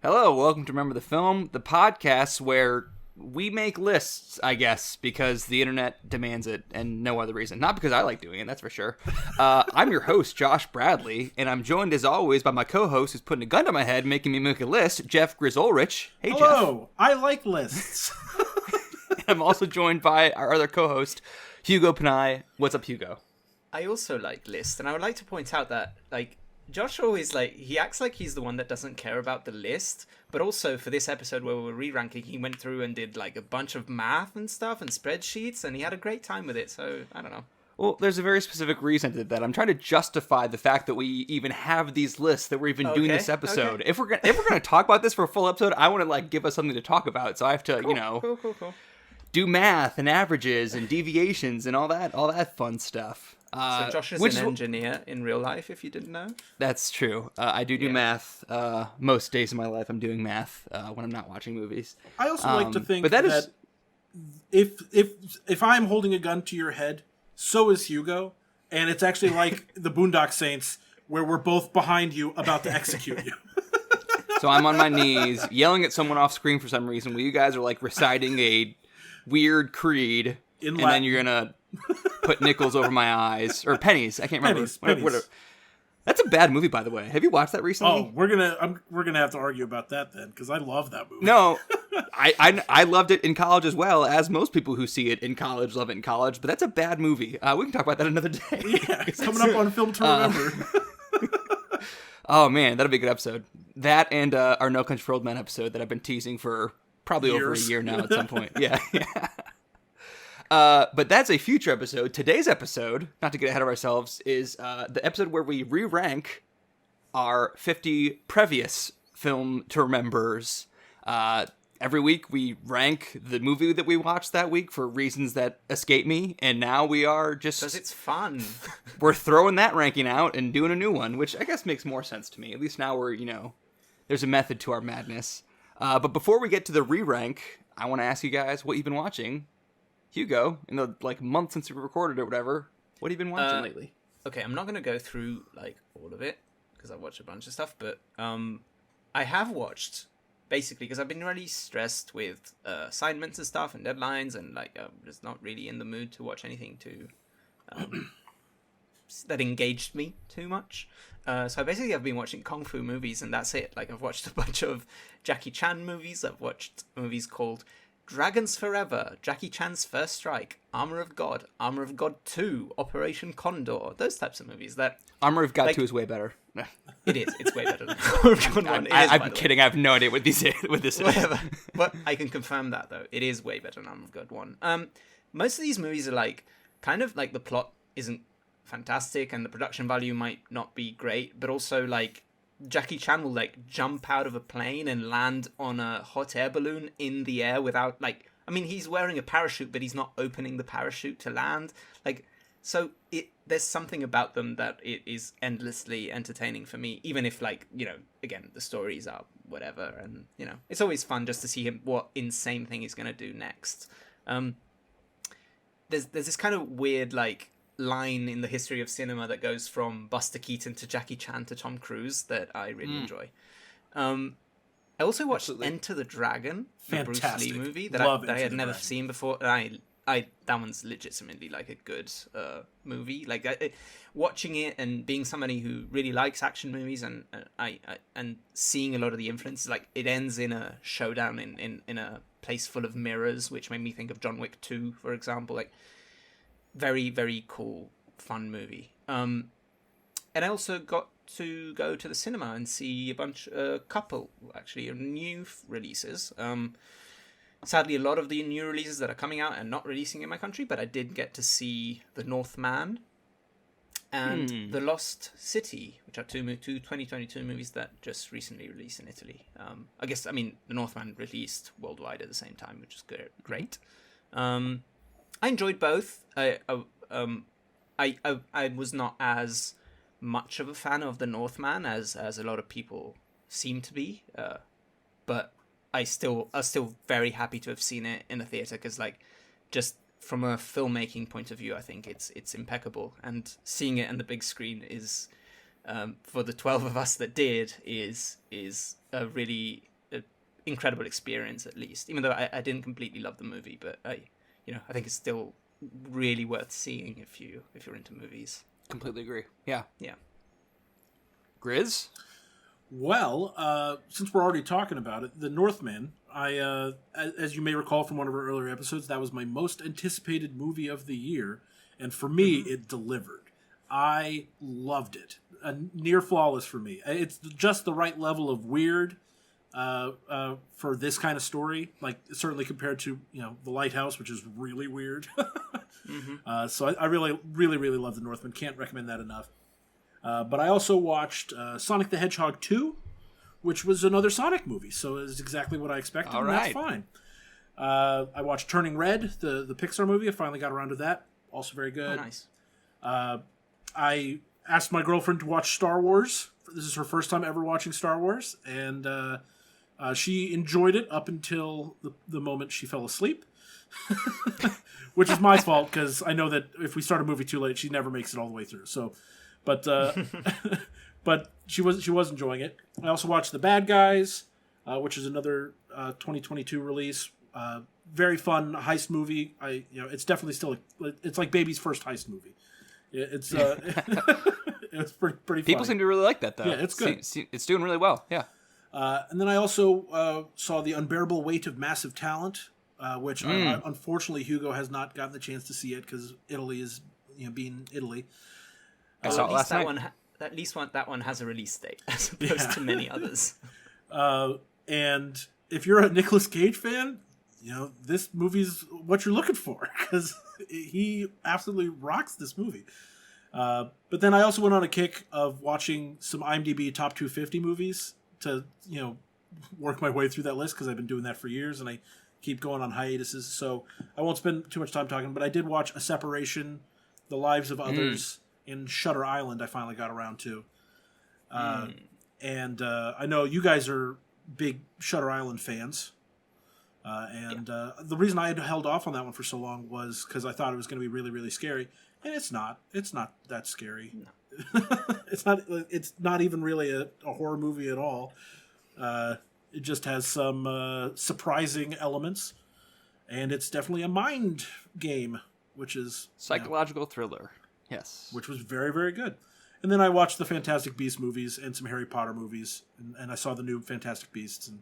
Hello, welcome to Remember the Film, the podcast where we make lists, I guess, because the internet demands it and no other reason. Not because I like doing it, that's for sure. I'm your host, Josh Bradley, and I'm joined as always by my co-host who's putting a gun to my head, making me make a list, Jeff Grizz. Hey, Hello, Jeff. I like lists. And I'm also joined by our other co-host, Hugo Panay. What's up, Hugo? I also like lists, and I would like to point out that, Josh always, he acts like he's the one that doesn't care about the list, but also for this episode where we were re-ranking, he went through and did, a bunch of math and stuff and spreadsheets, and he had a great time with it, so, I don't know. Well, there's a very specific reason I did that. I'm trying to justify the fact that we even have these lists, that we're even doing this episode. Okay. If we're gonna talk about this for a full episode, I want to, give us something to talk about, so I have to, Cool. do math and averages and deviations and all that fun stuff. So Josh is an engineer in real life, if you didn't know. That's true. I do math. Most days of my life I'm doing math when I'm not watching movies. I also like to think but that if I'm holding a gun to your head, so is Hugo, and it's actually like the Boondock Saints, where we're both behind you about to execute you. So I'm on my knees, yelling at someone off screen for some reason, while you guys are reciting a weird creed, and then you're gonna put nickels over my eyes, or pennies. I can't remember. Pennies. That's a bad movie, by the way. Have you watched that recently? Oh, we're gonna have to argue about that then, because I love that movie. No, I loved it in college as well, as most people who see it in college love it in college. But that's a bad movie. We can talk about that another day. Yeah, it's coming up on Film to Remember. Oh man, that'll be a good episode. That and our No Country for Old Men episode that I've been teasing for probably over a year now at some point. Yeah. But that's a future episode. Today's episode, not to get ahead of ourselves, is the episode where we re-rank our 50 previous film to remembers. Every week we rank the movie that we watched that week for reasons that escape me, and now we are just... Because it's fun. We're throwing that ranking out and doing a new one, which I guess makes more sense to me. At least now we're, there's a method to our madness. But before we get to the re-rank, I want to ask you guys what you've been watching. Hugo, in the month since we recorded or whatever, what have you been watching lately? Okay, I'm not going to go through all of it because I've watched a bunch of stuff, but I have watched basically because I've been really stressed with assignments and stuff and deadlines, and I'm just not really in the mood to watch anything that engaged me too much. So basically I've been watching Kung Fu movies, and that's it. I've watched a bunch of Jackie Chan movies. I've watched movies called Dragons Forever, Jackie Chan's First Strike, Armor of God 2, Operation Condor, those types of movies. That Armor of God 2 is way better. It is. It's way better than Armor of God 1. I'm kidding. I have no idea what this is. Whatever. But I can confirm that, though. It is way better than Armor of God 1. Most of these movies are kind of the plot isn't fantastic and the production value might not be great, but also Jackie Chan will jump out of a plane and land on a hot air balloon in the air without he's wearing a parachute, but he's not opening the parachute to land. So there's something about them that it is endlessly entertaining for me, even if again, the stories are whatever, and it's always fun just to see him what insane thing he's gonna do next. There's this kind of weird line in the history of cinema that goes from Buster Keaton to Jackie Chan to Tom Cruise that I really enjoy. I also watched Enter the Dragon, the Bruce Lee movie that I had never seen before. And that one's legitimately a good movie. Watching it and being somebody who really likes action movies and seeing a lot of the influences, it ends in a showdown in a place full of mirrors, which made me think of John Wick 2, for example. Very, very cool, fun movie. And I also got to go to the cinema and see a couple of new releases. Sadly, a lot of the new releases that are coming out and not releasing in my country, but I did get to see The Northman and The Lost City, which are two 2022 movies that just recently released in Italy. The Northman released worldwide at the same time, which is great. I enjoyed both. I was not as much of a fan of The Northman as a lot of people seem to be, but I was still very happy to have seen it in a theater because just from a filmmaking point of view, I think it's impeccable, and seeing it on the big screen is for the 12 of us that did is a really incredible experience, at least. Even though I didn't completely love the movie, but I think it's still really worth seeing if you're into movies. Completely agree. Yeah. Yeah. Grizz? Well, since we're already talking about it, The Northman, as you may recall from one of our earlier episodes, that was my most anticipated movie of the year, and for me, it delivered. I loved it. Near flawless for me. It's just the right level of weird for this kind of story, like certainly compared to The Lighthouse, which is really weird. So I really, really, really love The Northman. Can't recommend that enough. But I also watched Sonic the Hedgehog 2, which was another Sonic movie, so it's exactly what I expected, and that's fine. I watched Turning Red, the Pixar movie. I finally got around to that. Also very good. Oh, nice. I asked my girlfriend to watch Star Wars. This is her first time ever watching Star Wars, and she enjoyed it up until the moment she fell asleep. Which is my fault, because I know that if we start a movie too late, she never makes it all the way through. So, but she was enjoying it. I also watched The Bad Guys, which is another 2022 release. Very fun heist movie. It's definitely still it's like baby's first heist movie. It's it's pretty funny. People seem to really like that, though. Yeah, it's good. It's doing really well. Yeah. And then I also saw The Unbearable Weight of Massive Talent, which unfortunately Hugo has not gotten the chance to see it because Italy is being Italy. I saw it last night. At least that one has a release date as opposed to many others. And if you're a Nicolas Cage fan, this movie's what you're looking for, because he absolutely rocks this movie. But then I also went on a kick of watching some IMDb top 250 movies to work my way through that list, because I've been doing that for years and I keep going on hiatuses. So I won't spend too much time talking, but I did watch A Separation, The Lives of Others, and Shutter Island I finally got around to. And I know you guys are big Shutter Island fans. The reason I had held off on that one for so long was because I thought it was going to be really, really scary. And it's not. It's not that scary. No. It's not even really a horror movie at all. It just has some surprising elements. And it's definitely a mind game, which is... Psychological thriller. Yes. Which was very, very good. And then I watched the Fantastic Beasts movies and some Harry Potter movies. And I saw the new Fantastic Beasts. And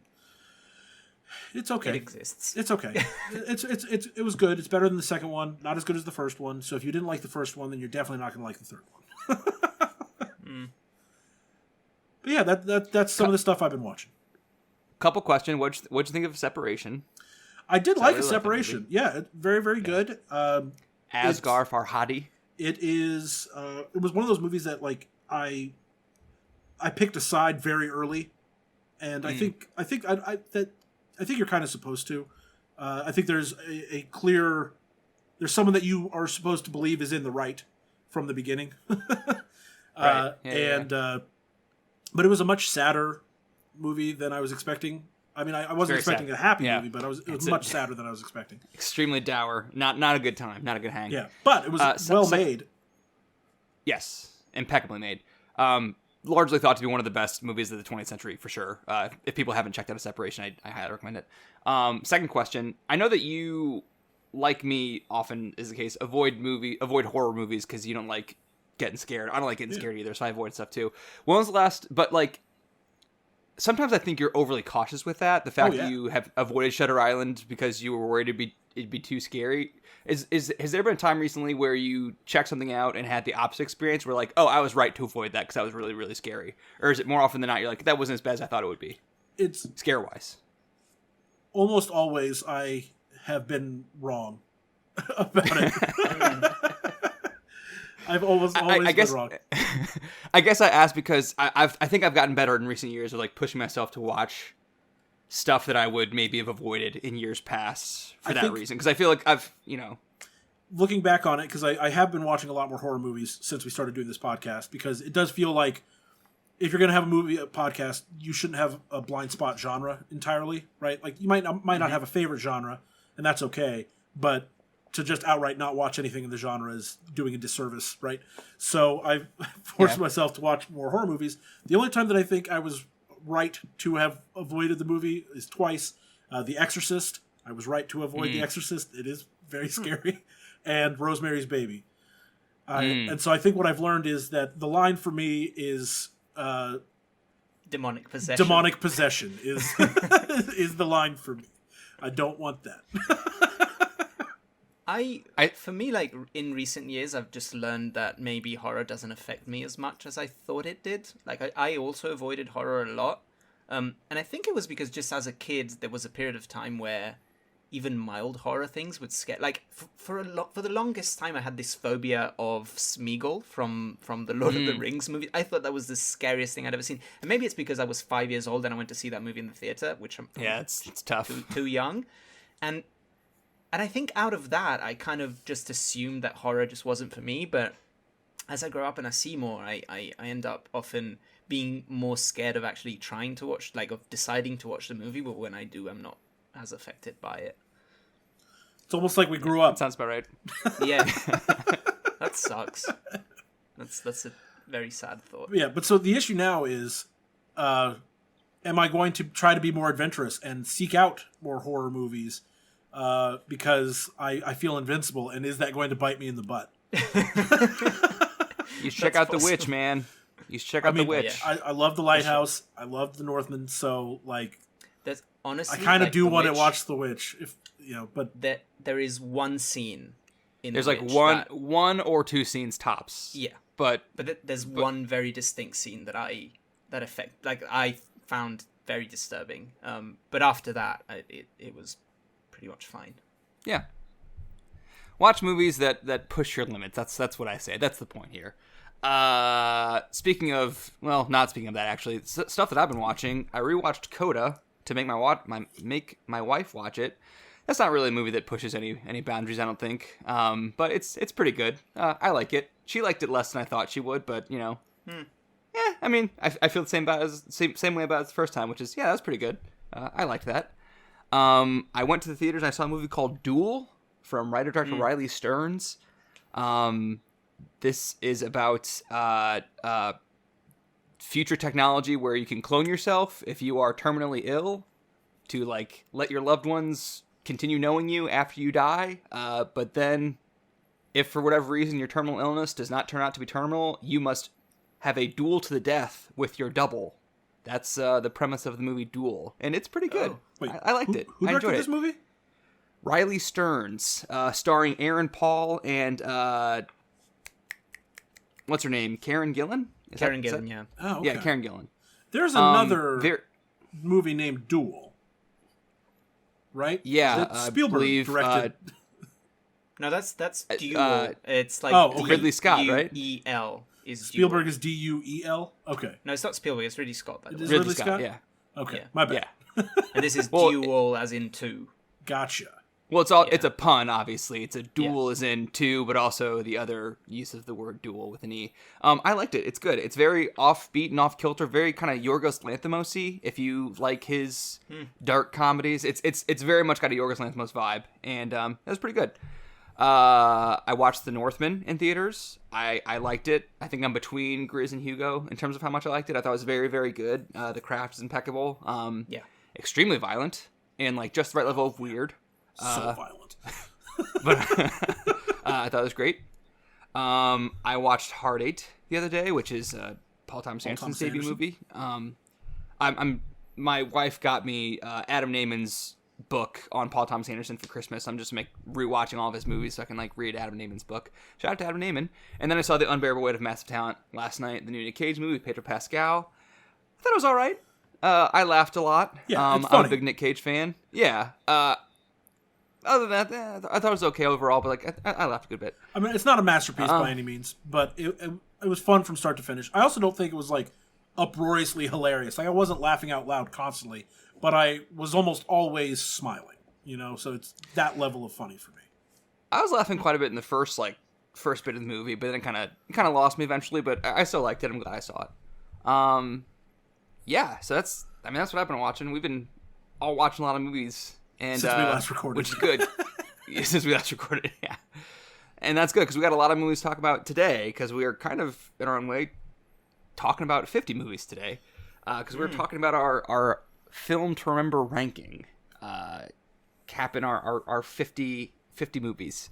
it's okay. It exists. It's okay. It was good. It's better than the second one. Not as good as the first one. So if you didn't like the first one, then you're definitely not going to like the third one. But yeah, that's some of the stuff I've been watching. Couple questions. What'd you think of Separation? I did like A Separation. Yeah, very, very good. Asghar Farhadi. It is. It was one of those movies that I picked a side very early, and I think you're kind of supposed to. I think there's a clear. There's someone that you are supposed to believe is in the right from the beginning. Right. But it was a much sadder movie than I was expecting. I mean, I wasn't expecting a happy movie, but it was much sadder than I was expecting. Extremely dour. Not a good time. Not a good hang. Yeah, but it was made. Yes, impeccably made. Largely thought to be one of the best movies of the 20th century, for sure. If people haven't checked out A Separation, I highly recommend it. Second question. I know that you, like me, often is the case, avoid horror movies because you don't like getting scared. I don't like getting scared either, so I avoid stuff too. When was the last... But, sometimes I think you're overly cautious with that. The fact that you have avoided Shutter Island because you were worried it'd be too scary. Has there been a time recently where you checked something out and had the opposite experience where I was right to avoid that because that was really, really scary? Or is it more often than not you're like, that wasn't as bad as I thought it would be? It's scare-wise. Almost always I have been wrong about it. I've always been wrong. I guess I asked because I think I've gotten better in recent years of pushing myself to watch stuff that I would maybe have avoided in years past for that reason. Because I feel like I've, looking back on it, because I have been watching a lot more horror movies since we started doing this podcast, because it does feel like if you're going to have a podcast, you shouldn't have a blind spot genre entirely, right? You might not have a favorite genre, and that's okay, but to just outright not watch anything in the genre is doing a disservice, right? So I've forced myself to watch more horror movies. The only time that I think I was right to have avoided the movie is twice. The Exorcist, I was right to avoid The Exorcist. It is very scary. And Rosemary's Baby. And so I think what I've learned is that the line for me is... demonic possession. Demonic possession is is the line for me. I don't want that. For me, like, in recent years, I've just learned that maybe horror doesn't affect me as much as I thought it did. Like, I also avoided horror a lot. And I think it was because just as a kid, there was a period of time where even mild horror things would scare. Like, for the longest time, I had this phobia of Smeagol from the Lord of the Rings movie. I thought that was the scariest thing I'd ever seen. And maybe it's because I was 5 years old and I went to see that movie in the theater, which I'm it's tough. Too young. And I think out of that, I kind of just assumed that horror just wasn't for me. But as I grow up and I see more, I end up often being more scared of actually trying to watch, like, of deciding to watch the movie. But when I do, I'm not as affected by it. It's almost like we grew up. Sounds about right. Yeah. That sucks. That's a very sad thought. Yeah, but so the issue now is, am I going to try to be more adventurous and seek out more horror movies because I feel invincible, and is that going to bite me in the butt? You should check out The Witch, man. You should check out The Witch. Yeah. I love The Lighthouse. I love The Northman. So, like, there's honestly, I kind of like, do want to watch The Witch, if you know. But there is one scene in there's The like Witch one or two scenes tops. Yeah, but there's one very distinct scene that I found very disturbing. But after that, it was pretty much fine. Yeah. Watch movies that push your limits. That's what I say. That's the point here. Speaking of, well, not speaking of that actually, stuff that I've been watching. I rewatched Coda to make my wife watch it. That's not really a movie that pushes any boundaries, I don't think. But it's pretty good. I like it. She liked it less than I thought she would, but you know, yeah. I mean, I feel the same way about it the first time, which is that was pretty good. I liked that. I went to the theaters and I saw a movie called Duel from writer-director Riley Stearns. This is about future technology where you can clone yourself if you are terminally ill to, like, let your loved ones continue knowing you after you die. But then, if for whatever reason your terminal illness does not turn out to be terminal, you must have a duel to the death with your double. That's the premise of the movie Duel, and it's pretty good. Wait, I liked it. Who I enjoyed directed this movie? Riley Stearns, starring Aaron Paul and what's her name? Karen Gillan? Karen Gillan, yeah. Oh, okay. Yeah, Karen Gillan. There's another movie named Duel, right? Yeah, Spielberg directed. No, that's Duel. It's like Ridley Scott, right? D-U-E-L is Spielberg Duel. is D-U-E-L? Okay. No, it's not Spielberg, it's Ridley Scott, by the way. Is Ridley Scott, yeah. Okay, Yeah. my bad. Yeah. And this is Duel as in two. Gotcha. Well, it's a pun, obviously. It's a duel as in two, but also the other use of the word duel with an E. I liked it. It's good. It's very offbeat and off-kilter, very kind of Yorgos Lanthimos-y, if you like his dark comedies. It's very much got a Yorgos Lanthimos vibe, and it was pretty good. I watched The Northman in theaters. I liked it. I think I'm between Grizz and Hugo in terms of how much I liked it. I thought it was very, very good. The craft is impeccable. Extremely violent, and like just the right level of weird. So violent. But I thought it was great. I watched Hard 8 the other day, which is Paul Thomas Anderson's debut movie. My wife got me Adam Nayman's book on Paul Thomas Anderson for Christmas. I'm just rewatching all of his movies so I can like read Adam Nayman's book. Shout out to Adam Nayman. And then I saw The Unbearable Weight of Massive Talent last night, the new Nick Cage movie with Pedro Pascal. I thought it was all right. I laughed a lot. Yeah, it's I'm funny. a big Nick Cage fan. Yeah. Other than that, I thought it was okay overall, but like I laughed a good bit. I mean, it's not a masterpiece by any means, but it was fun from start to finish. I also don't think it was like uproariously hilarious. Like I wasn't laughing out loud constantly, but I was almost always smiling. You know, so it's that level of funny for me. I was laughing quite a bit in the first bit of the movie, but then it kind of lost me eventually. But I still liked it. I'm glad I saw it. Yeah. So that's what I've been watching. We've been all watching a lot of movies. And, since we last recorded. Which is good. Since we last recorded, yeah. And that's good, because we got a lot of movies to talk about today, because we are kind of, in our own way, talking about 50 movies today. because we were talking about our film to remember ranking, capping our 50 movies.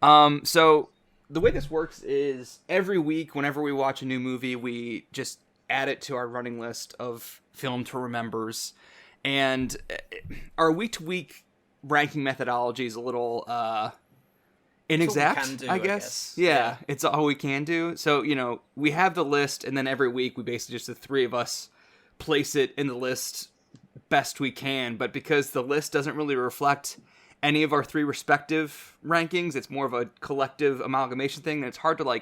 So the way this works is every week, whenever we watch a new movie, we just add it to our running list of film to remembers. And our week-to-week ranking methodology is a little inexact, I guess. Yeah, it's all we can do. So, we have the list, and then every week we basically just, the three of us, place it in the list best we can. But because the list doesn't really reflect any of our three respective rankings, it's more of a collective amalgamation thing, and it's hard to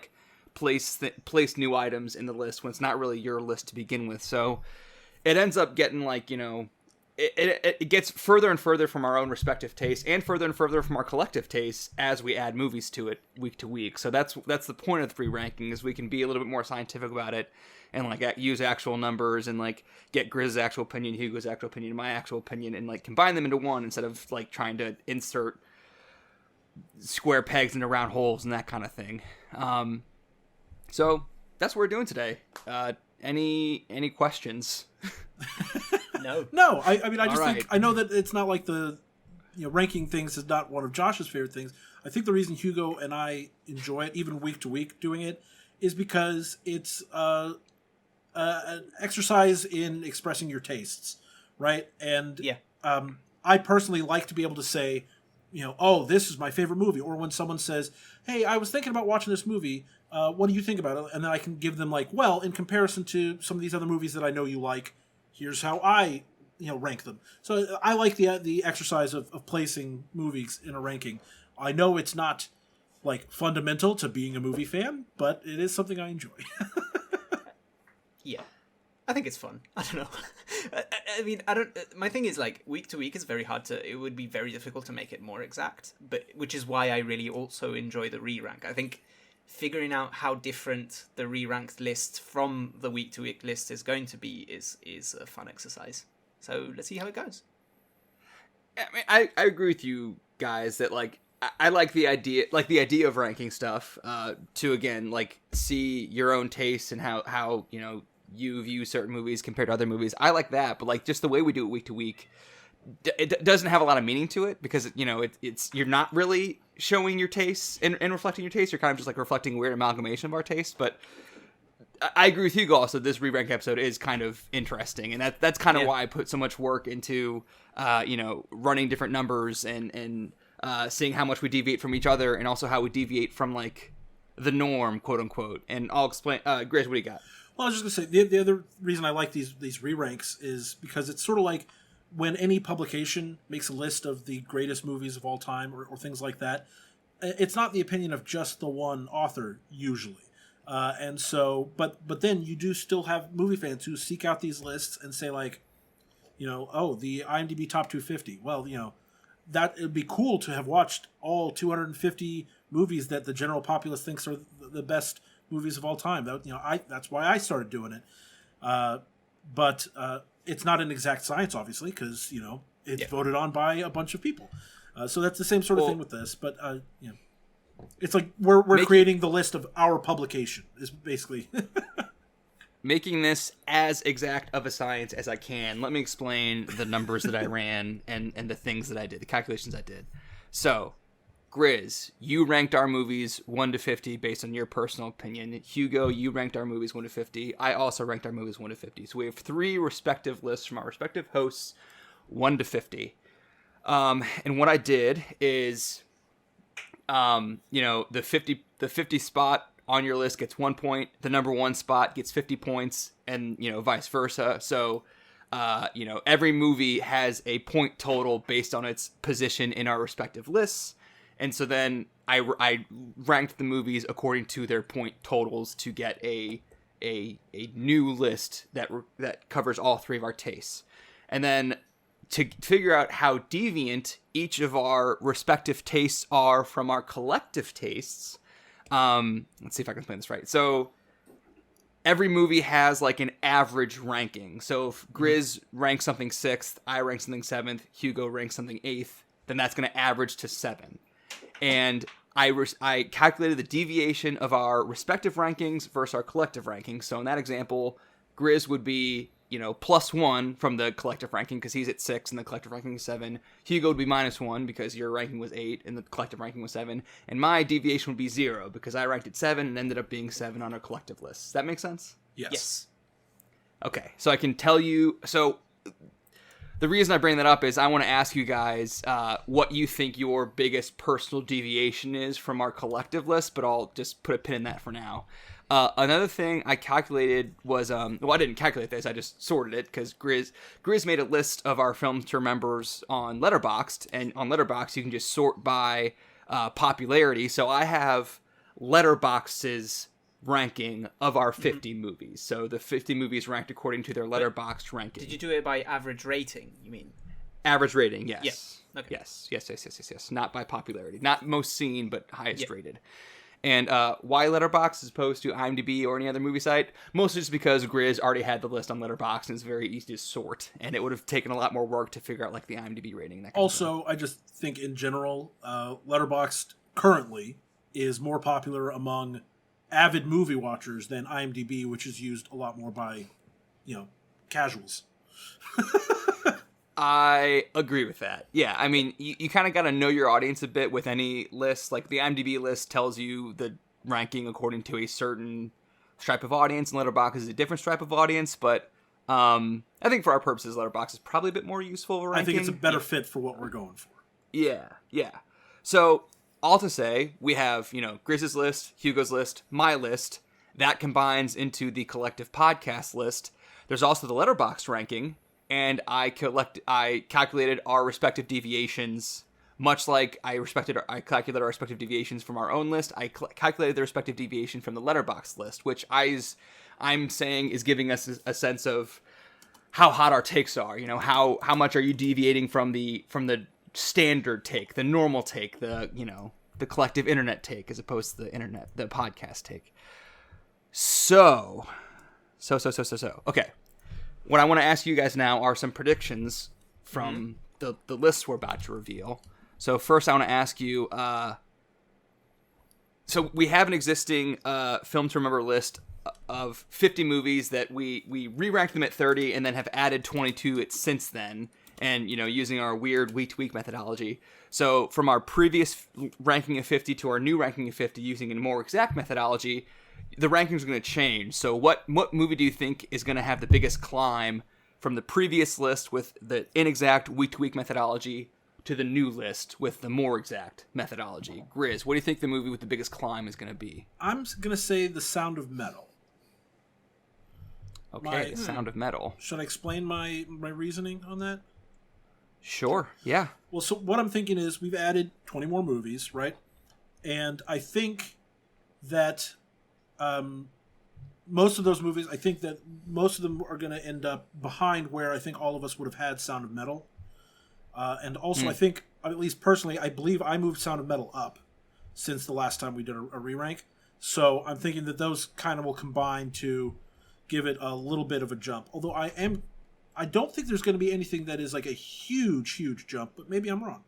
place new items in the list when it's not really your list to begin with. So it ends up getting it gets further and further from our own respective tastes, and further from our collective tastes as we add movies to it week to week. So that's the point of the free ranking, is we can be a little bit more scientific about it and use actual numbers and get Grizz's actual opinion, Hugo's actual opinion, my actual opinion, and combine them into one instead of trying to insert square pegs into round holes and that kind of thing. So that's what we're doing today. Any questions? No. I mean, I just think, I know that it's not like the, ranking things is not one of Josh's favorite things. I think the reason Hugo and I enjoy it, even week to week doing it, is because it's an exercise in expressing your tastes, right? And I personally like to be able to say, oh, this is my favorite movie. Or when someone says, hey, I was thinking about watching this movie. What do you think about it? And then I can give them well, in comparison to some of these other movies that I know you like, here's how I, rank them. So I like the exercise of placing movies in a ranking. I know it's not fundamental to being a movie fan, but it is something I enjoy. Yeah. I think it's fun. I don't know. I mean, my thing is week to week is very hard it would be very difficult to make it more exact, but which is why I really also enjoy the re-rank. I think figuring out how different the re-ranked list from the week to week list is going to be is a fun exercise. So let's see how it goes. I mean, I agree with you guys that I like the idea of ranking stuff to again see your own tastes and how you view certain movies compared to other movies. I like that, but just the way we do it week to week, it doesn't have a lot of meaning to it, because it's you're not really showing your tastes and reflecting your tastes. You're kind of just reflecting a weird amalgamation of our tastes. But I agree with Hugo also. This re-rank episode is kind of interesting, and that's kind of why I put so much work into running different numbers and seeing how much we deviate from each other, and also how we deviate from the norm, quote unquote. And I'll explain. Grizz, what do you got? Well, I was just going to say, the other reason I like these re-ranks is because it's sort of like when any publication makes a list of the greatest movies of all time or things like that, it's not the opinion of just the one author, usually. And so, but then you do still have movie fans who seek out these lists and say oh, the IMDb top 250. Well, that it'd be cool to have watched all 250 movies that the general populace thinks are the best movies of all time. That that's why I started doing it. But it's not an exact science, obviously, because it's voted on by a bunch of people. So that's the same sort of thing with this. But it's we're creating the list of our publication is basically making this as exact of a science as I can. Let me explain the numbers that I ran and the things that I did, the calculations I did. So, Grizz, you ranked our movies 1 to 50 based on your personal opinion. Hugo, you ranked our movies 1 to 50. I also ranked our movies 1 to 50. So we have 3 respective lists from our respective hosts, 1 to 50. And what I did is, the 50 spot on your list gets 1 point. The number 1 spot gets 50 points, and vice versa. So, every movie has a point total based on its position in our respective lists. And so then I ranked the movies according to their point totals to get a new list that covers all 3 of our tastes. And then to figure out how deviant each of our respective tastes are from our collective tastes, let's see if I can explain this right. So every movie has an average ranking. So if Grizz ranks something 6th, I rank something 7th, Hugo ranks something 8th, then that's going to average to 7. And I calculated the deviation of our respective rankings versus our collective rankings. So in that example, Grizz would be, +1 from the collective ranking because he's at 6 and the collective ranking is 7. Hugo would be -1 because your ranking was 8 and the collective ranking was 7. And my deviation would be 0 because I ranked at 7 and ended up being 7 on our collective list. Does that make sense? Yes. Okay, so I can tell you... So the reason I bring that up is I want to ask you guys what you think your biggest personal deviation is from our collective list, but I'll just put a pin in that for now. Another thing I calculated was, I didn't calculate this, I just sorted it, because Grizz made a list of our films to remembers on Letterboxd, and on Letterboxd you can just sort by popularity, so I have Letterboxd's ranking of our 50 movies. So the 50 movies ranked according to their Letterboxd ranking. Did you do it by average rating, you mean? Average rating, yes. Yeah. Okay. Yes. Not by popularity. Not most seen, but highest rated. And why Letterboxd as opposed to IMDb or any other movie site? Mostly just because Grizz already had the list on Letterboxd and it's very easy to sort. And it would have taken a lot more work to figure out like the IMDb rating. That also, I just think in general, Letterboxd currently is more popular among avid movie watchers than IMDb, which is used a lot more by, casuals. I agree with that. Yeah, I mean, you kind of got to know your audience a bit with any list. Like, the IMDb list tells you the ranking according to a certain stripe of audience, and Letterboxd is a different stripe of audience, but I think for our purposes, Letterboxd is probably a bit more useful for ranking. I think it's a better fit for what we're going for. Yeah. So, all to say, we have, Grizz's list, Hugo's list, my list. That combines into the collective podcast list. There's also the Letterboxd ranking, and I calculated our respective deviations, much like I calculated our respective deviations from our own list. I calculated the respective deviation from the Letterboxd list, which I'm saying is giving us a sense of how hot our takes are. How much are you deviating from the standard take, the normal take, the collective internet take, as opposed to the podcast take. So. Okay. What I want to ask you guys now are some predictions from the lists we're about to reveal. So first I want to ask you, so we have an existing film to remember list of 50 movies that we re-ranked them at 30 and then have added 22 since then, and using our weird week-to-week methodology. So from our previous ranking of 50 to our new ranking of 50 using a more exact methodology, the rankings are going to change. So what movie do you think is going to have the biggest climb from the previous list with the inexact week-to-week methodology to the new list with the more exact methodology? Grizz, what do you think the movie with the biggest climb is going to be? I'm going to say The Sound of Metal. Okay, The Sound of Metal. Should I explain my reasoning on that? Sure, yeah. Well, so what I'm thinking is we've added 20 more movies, right? And I think that most of those movies, I think that most of them are going to end up behind where I think all of us would have had Sound of Metal. And also, I think, at least personally, I believe I moved Sound of Metal up since the last time we did a re-rank. So I'm thinking that those kind of will combine to give it a little bit of a jump. Although I don't think there's going to be anything that is like a huge jump, but maybe I'm wrong.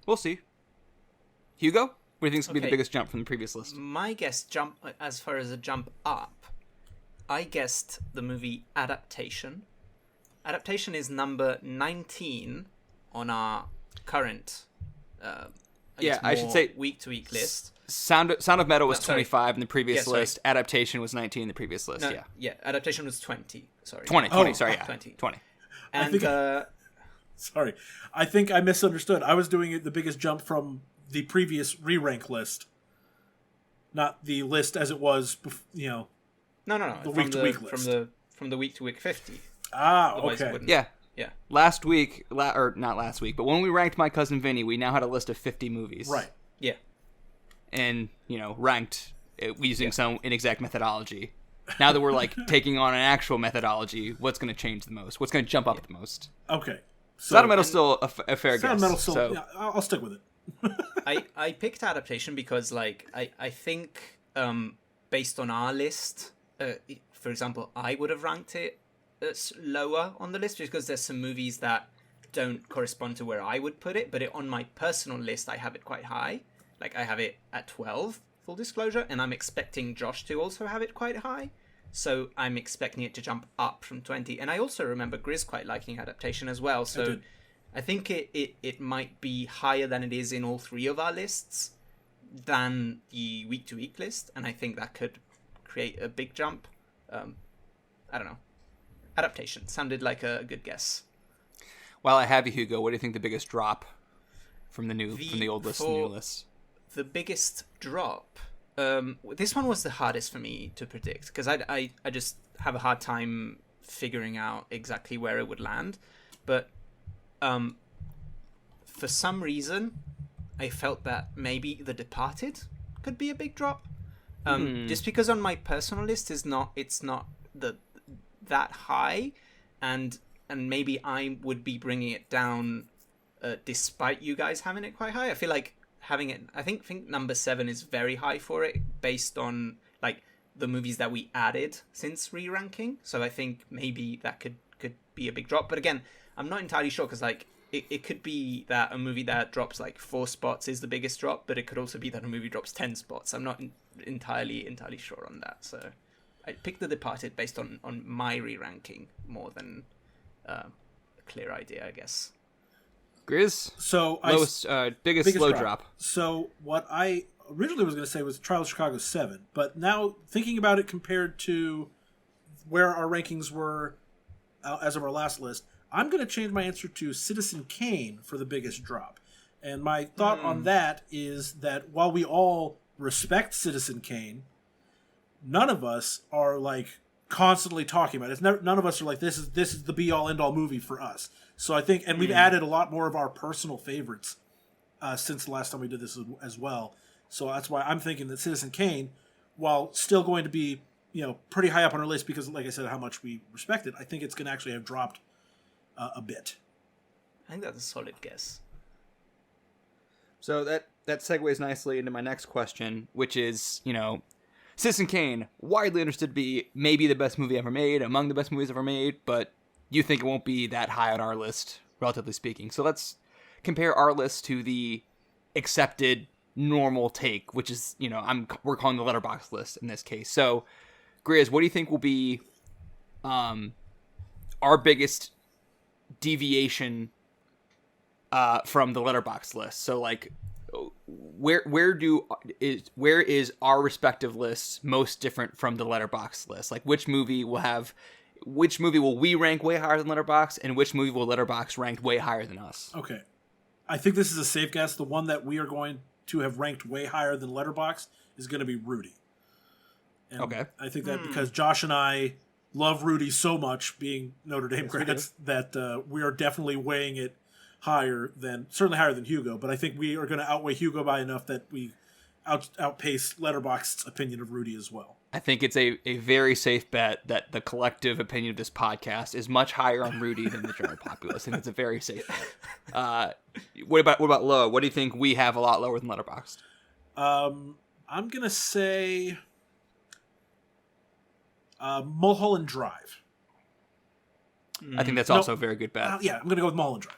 We'll see. Hugo? What do you think is going to be the biggest jump from the previous list? My guess as far as a jump up, I guessed the movie Adaptation. Adaptation is number 19 on our current I should say week-to-week list. Sound of Metal was 25 in the previous list. Adaptation was 19 in the previous list. Adaptation was 20. Sorry. 20. 20. And sorry, I think I misunderstood. I was doing the biggest jump from the previous re-rank list, not the list as it was. No. The week-to-week list from the week-to-week 50. Okay. Yeah. Last week, or not last week, but when we ranked My Cousin Vinny, we now had a list of 50 movies. Right. Yeah. And, ranked using some inexact methodology. Now that we're, taking on an actual methodology, what's going to change the most? What's going to jump up the most? Okay. So, Sound of Metal's still a fair guess. Sound of Metal's still, yeah, I'll stick with it. I picked Adaptation because, I think, based on our list, for example, I would have ranked it lower on the list because there's some movies that don't correspond to where I would put it, but on my personal list I have it quite high. I have it at 12, full disclosure, and I'm expecting Josh to also have it quite high. so I'm expecting it to jump up from 20. And I also remember Grizz quite liking adaptation as well, so I think it might be higher than it is in all three of our lists than the week-to-week list, and I think that could create a big jump. I don't know. Adaptation sounded like a good guess. While I have you, Hugo, what do you think the biggest drop from the old list to the new list? The biggest drop. This one was the hardest for me to predict because I just have a hard time figuring out exactly where it would land, but for some reason I felt that maybe The Departed could be a big drop. Just because on my personal list it's not that high, and maybe I would be bringing it down despite you guys having it quite high. I feel like having it, I think number 7 is very high for it based on like the movies that we added since re-ranking. So I think maybe that could be a big drop. But again, I'm not entirely sure because like it could be that a movie that drops like 4 spots is the biggest drop, but it could also be that a movie drops 10 spots. I'm not entirely sure on that. So I picked The Departed based on my re-ranking more than a clear idea, I guess. Grizz? So biggest slow drop. So what I originally was going to say was Trial of Chicago 7, but now thinking about it compared to where our rankings were as of our last list, I'm going to change my answer to Citizen Kane for the biggest drop. And my thought on that is that while we all respect Citizen Kane, none of us are like constantly talking about it. None of us are like, this is the be all end all movie for us. So I think, and we've added a lot more of our personal favorites since the last time we did this as well. So that's why I'm thinking that Citizen Kane, while still going to be, pretty high up on our list because, like I said, how much we respect it, I think it's going to actually have dropped a bit. I think that's a solid guess. So that segues nicely into my next question, which is, Citizen Kane, widely understood to be maybe the best movie ever made, among the best movies ever made, but you think it won't be that high on our list, relatively speaking. So let's compare our list to the accepted normal take, which is, we're calling the letterboxd list in this case. So, Grizz, what do you think will be our biggest deviation from the letterboxd list? So, like, where is our respective lists most different from the letterboxd list? Like, which movie will we rank way higher than letterboxd, and which movie will letterboxd rank way higher than us? Okay, I think this is a safe guess. The one that we are going to have ranked way higher than letterboxd is going to be Rudy. And okay, I think that because Josh and I love Rudy so much, being Notre Dame grads, that we are definitely weighing it certainly higher than Hugo, but I think we are going to outweigh Hugo by enough that we outpace letterboxd's opinion of Rudy as well. I think it's a very safe bet that the collective opinion of this podcast is much higher on Rudy than the general populace. I think it's a very safe bet. What about low? What do you think we have a lot lower than letterboxd? I'm going to say Mulholland Drive. I think that's also a very good bet. I'm going to go with Mulholland Drive.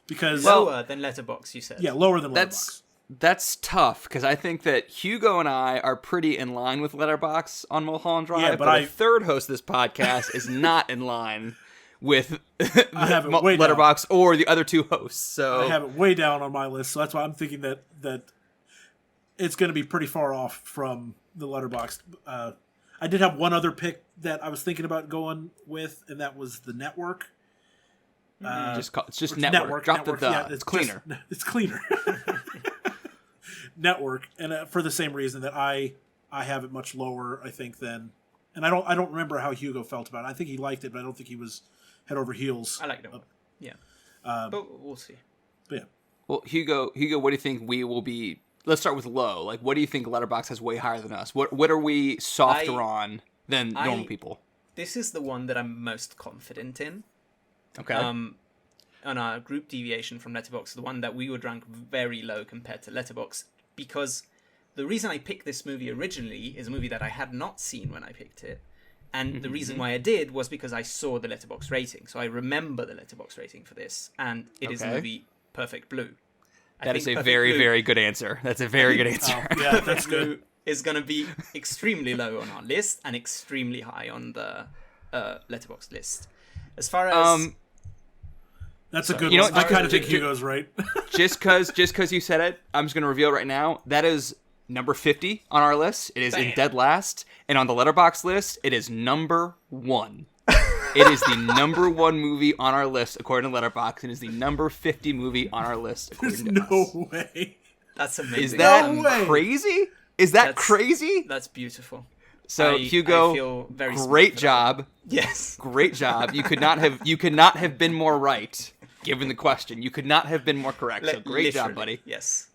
Because lower than Letterboxd, you said. Yeah, lower than Letterboxd. That's tough because I think that Hugo and I are pretty in line with Letterboxd on Mulholland Drive, yeah, but the third host of this podcast is not in line with Letterboxd or the other two hosts. So I have it way down on my list, so that's why I'm thinking that it's going to be pretty far off from the Letterboxd. I did have one other pick that I was thinking about going with, and that was The Network. It's just Network. Drop the yeah, it's cleaner. It's cleaner. Network, and for the same reason that I have it much lower, I think, than, and I don't remember how Hugo felt about it. I think he liked it, but I don't think he was head over heels. I liked it. Yeah, but we'll see. But yeah. Well, Hugo, what do you think we will be? Let's start with low. Like, what do you think Letterboxd has way higher than us? What are we softer on than normal people? This is the one that I'm most confident in. Okay. On our group deviation from Letterboxd, the one that we would rank very low compared to Letterboxd, because the reason I picked this movie originally is a movie that I had not seen when I picked it, and the reason why I did was because I saw the Letterboxd rating, so I remember the Letterboxd rating for this, and it is the movie Perfect Blue. That is a very, very good answer. That's a very good answer. Yeah, that's good. is going to be extremely low on our list and extremely high on the letterboxd list. As far as that's a good one. I kind of think Hugo's right. just because you said it, I'm just going to reveal right now. That is number 50 on our list. It is in dead last, and on the letterboxd list, it is number 1. It is the number 1 movie on our list according to Letterboxd, and is the number 50 movie on our list according to us. No way. That's amazing. Is that crazy? Is that crazy? That's beautiful. So Hugo, I feel very great job. Yes, great job. You could not have been more right. Given the question, you could not have been more correct. So great job, buddy. Yes.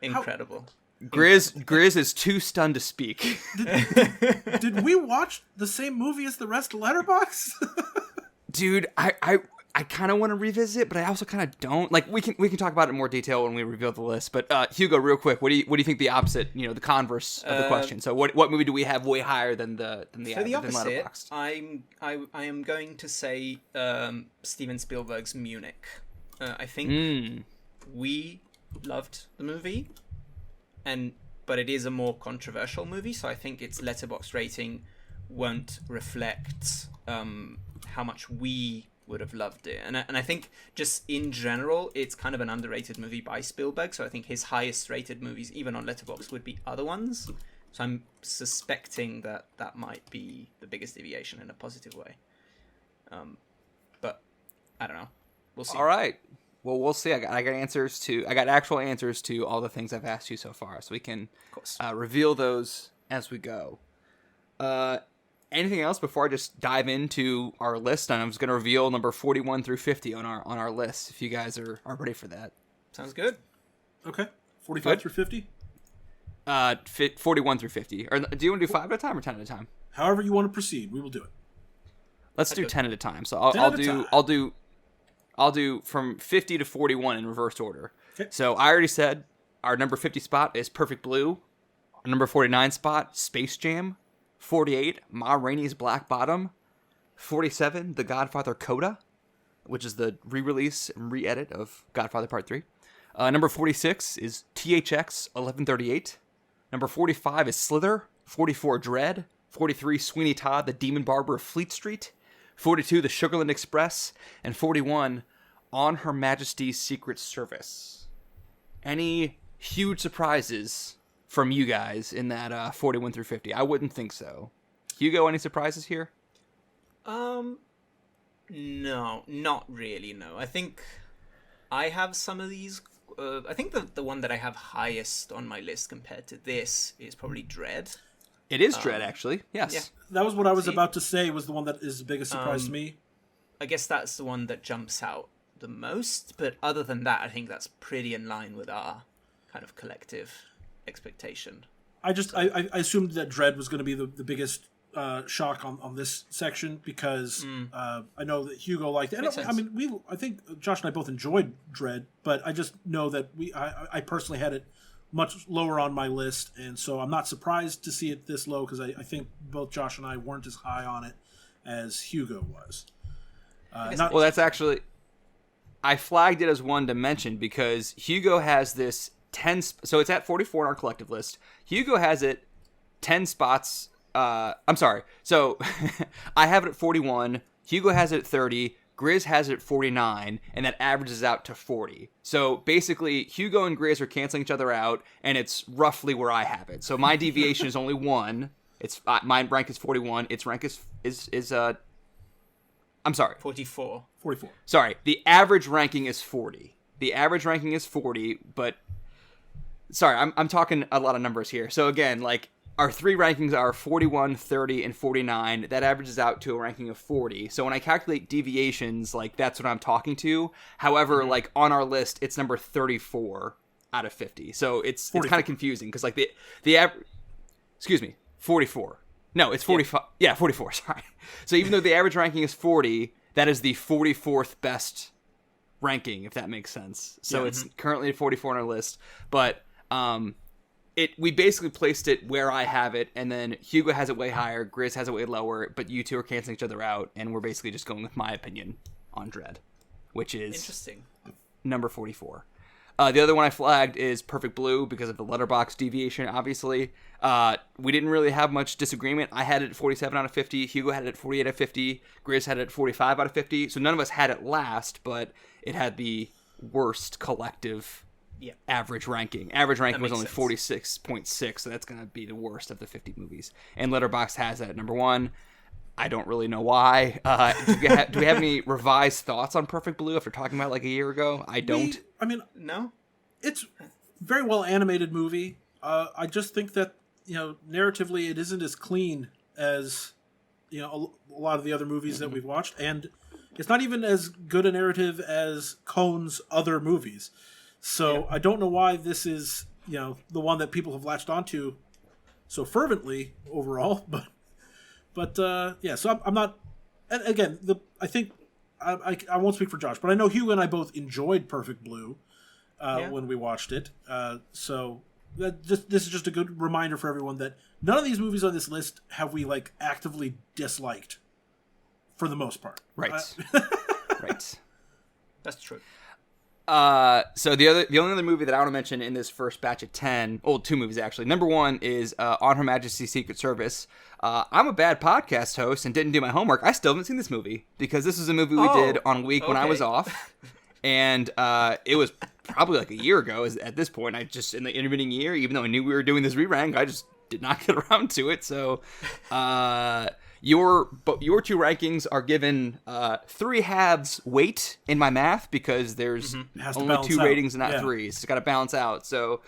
Incredible. Grizz is too stunned to speak. Did we watch the same movie as the rest of Letterboxd? Dude, I kind of want to revisit it, but I also kind of don't. Like, we can talk about it in more detail when we reveal the list. But Hugo, real quick, what do you think the opposite, the converse of the question? So what movie do we have way higher than the opposite? Letterboxd? I am going to say Steven Spielberg's Munich. I think we loved the movie, but it is a more controversial movie, so I think its letterboxd rating won't reflect how much we would have loved it. And I think just in general, it's kind of an underrated movie by Spielberg, so I think his highest rated movies, even on Letterboxd, would be other ones. So I'm suspecting that might be the biggest deviation in a positive way. But I don't know. We'll see. All right. Well, we'll see. I got actual answers to all the things I've asked you so far, so we can reveal those as we go. Anything else before I just dive into our list? And I'm just going to reveal number 41 through 50 on our list, if you guys are ready for that. Sounds good. Okay. 45 through 50? 41 through 50. Or do you want to do 5 at a time or 10 at a time? However you want to proceed, we will do it. Let's do 10 at a time. So I'll do from 50 to 41 in reverse order. Okay. So I already said our number 50 spot is Perfect Blue. Our number 49 spot, Space Jam. 48, Ma Rainey's Black Bottom. 47, The Godfather Coda, which is the re-release and re-edit of Godfather Part 3. Number 46 is THX 1138. Number 45 is Slither. 44, Dread. 43, Sweeney Todd, The Demon Barber of Fleet Street. 42, The Sugarland Express. And 41, On Her Majesty's Secret Service. Any huge surprises from you guys in that 41 through 50? I wouldn't think so. Hugo, any surprises here? No, not really, no. I think I have some of these. I think the one that I have highest on my list compared to this is probably Dread. It is Dread, actually. Yes. Yeah. That was what I was about to say, was the one that is the biggest surprise to me. I guess that's the one that jumps out the most, but other than that, I think that's pretty in line with our kind of collective expectation. I assumed that Dread was going to be the biggest shock on this section, because I know that Hugo liked it. I think Josh and I both enjoyed Dread, but I just know that I personally had it much lower on my list, and so I'm not surprised to see it this low, because I think both Josh and I weren't as high on it as Hugo was. That's actually, I flagged it as one to mention because Hugo has this 10, so it's at 44 on our collective list. Hugo has it 10 spots. I'm sorry. So I have it at 41. Hugo has it at 30. Grizz has it at 49, and that averages out to 40. So basically, Hugo and Grizz are canceling each other out, and it's roughly where I have it. So my deviation is only 1. It's my rank is 41. Its rank is I'm sorry. 44. Sorry. The average ranking is 40. But sorry, I'm talking a lot of numbers here. So again, like, our 3 rankings are 41, 30, and 49. That averages out to a ranking of 40. So when I calculate deviations, like, that's what I'm talking to. However, like, on our list, it's number 34 out of 50. So it's kind of confusing because, like, the average... Excuse me, 44. No, it's 45. Yeah, 44, sorry. So even though the average ranking is 40, that is the 44th best ranking, if that makes sense. So it's currently at 44 on our list. But... we basically placed it where I have it, and then Hugo has it way higher, Grizz has it way lower, but you two are canceling each other out, and we're basically just going with my opinion on Dread, which is interesting. Number 44. The other one I flagged is Perfect Blue because of the letterboxd deviation, obviously. We didn't really have much disagreement. I had it at 47 out of 50. Hugo had it at 48 out of 50. Grizz had it at 45 out of 50. So none of us had it last, but it had the worst collective average ranking. Average ranking was only 46.6, so that's going to be the worst of the 50 movies. And letterboxd has that at number 1. I don't really know why. Do we have any revised thoughts on Perfect Blue after talking about it like a year ago? I don't. No. It's very well animated movie. I just think that, narratively it isn't as clean as, a lot of the other movies that we've watched. And it's not even as good a narrative as Coen's other movies. So I don't know why this is, the one that people have latched onto so fervently overall. But so I'm not. And again, I think I won't speak for Josh, but I know Hugo and I both enjoyed Perfect Blue when we watched it. So this is just a good reminder for everyone that none of these movies on this list have we actively disliked, for the most part. Right. Right. That's true. So the only other movie that I want to mention in this first batch of 10, two movies actually. Number 1 is On Her Majesty's Secret Service. I'm a bad podcast host and didn't do my homework. I still haven't seen this movie because this is a movie we did on a week when I was off, and it was probably like a year ago. At this point, I just in the intervening year, even though I knew we were doing this re-rank, I just did not get around to it. So, your two rankings are given 3 halves weight in my math because there's only 2 ratings and not 3. So it's got to balance out. So,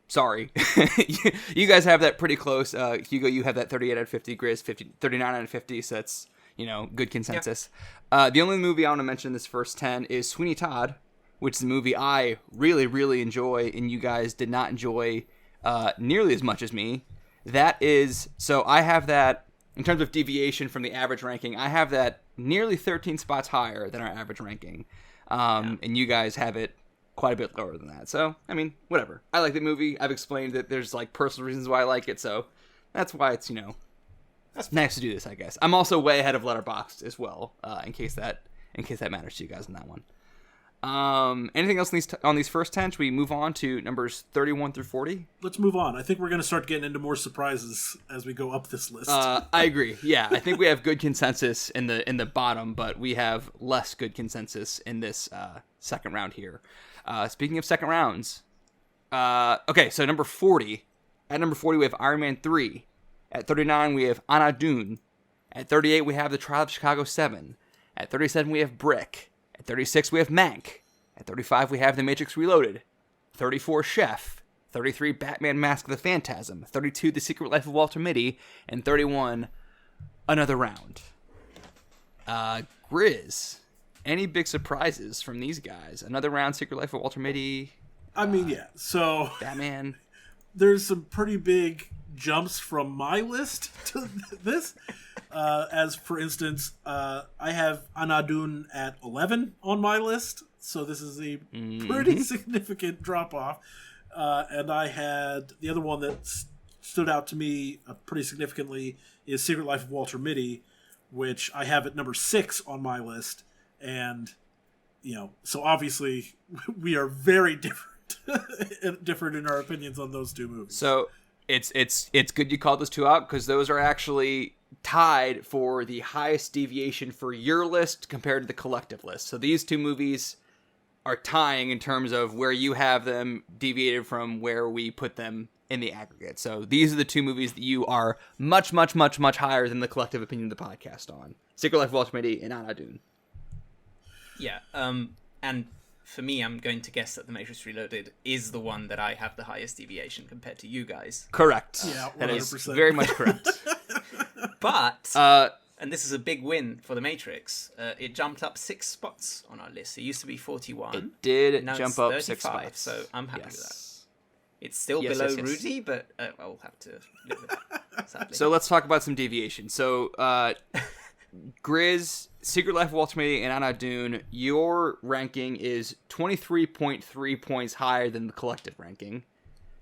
sorry, you guys have that pretty close. Hugo, you have that 38 out of 50. Grizz 39 out of 50. So that's good consensus. The only movie I want to mention in this first 10 is Sweeney Todd, which is a movie I really, really enjoy, and you guys did not enjoy nearly as much as me. That is, so I have that, in terms of deviation from the average ranking, I have that nearly 13 spots higher than our average ranking. And you guys have it quite a bit lower than that. So, whatever. I like the movie. I've explained that there's, personal reasons why I like it, so that's why it's, that's nice to do this, I guess. I'm also way ahead of letterboxd as well, in case that matters to you guys in that one. Anything else on these first 10? Should we move on to numbers 31 through 40? Let's move on. I think we're going to start getting into more surprises as we go up this list. I agree. Yeah, I think we have good consensus in the bottom, but we have less good consensus in this second round here. Speaking of second rounds, okay, so number 40. At number 40, we have Iron Man 3. At 39, we have Anadune. At 38, we have The Trial of Chicago 7. At 37, we have Brick. At 36, we have Mank. At 35, we have The Matrix Reloaded. 34, Chef. 33, Batman Mask of the Phantasm. 32, The Secret Life of Walter Mitty. And 31, Another Round. Grizz, any big surprises from these guys? Another Round, Secret Life of Walter Mitty. So Batman. There's some pretty big jumps from my list to this. As for instance, I have Anadune at 11 on my list, so this is a pretty significant drop off. And I had the other one that stood out to me pretty significantly is Secret Life of Walter Mitty, which I have at number 6 on my list. And so obviously we are very different in our opinions on those two movies. So it's good you called those two out because those are actually tied for the highest deviation for your list compared to the collective list. So these two movies are tying in terms of where you have them deviated from where we put them in the aggregate. So these are the two movies that you are much, much, much, much higher than the collective opinion of the podcast on. Secret Life of Walter Mitty and Anadune. Yeah, and for me, I'm going to guess that The Matrix Reloaded is the one that I have the highest deviation compared to you guys. Correct. Yeah, 100%. That is very much correct. But, and this is a big win for The Matrix, it jumped up 6 spots on our list. It used to be 41. It did now jump it's up 35, 6 spots. So I'm happy with that. Yes. It's still Yes, below yes, yes. Rudy, but I'll have to live with that, sadly. So let's talk about some deviation. So, Grizz, Secret Life of Walter Mitty, and Anadune, your ranking is 23.3 points higher than the collective ranking.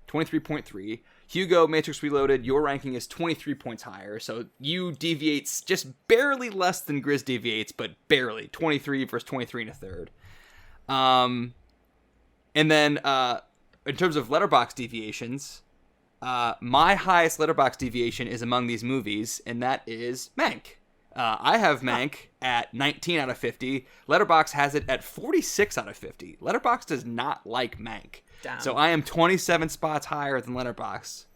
23.3. Hugo, Matrix Reloaded, your ranking is 23 points higher. So you deviates just barely less than Grizz deviates, but barely. 23 versus 23 and a third. And then in terms of letterbox deviations, my highest letterbox deviation is among these movies, and that is Mank. I have Mank at 19 out of 50. Letterboxd has it at 46 out of 50. Letterboxd does not like Mank. Damn. So I am 27 spots higher than Letterboxd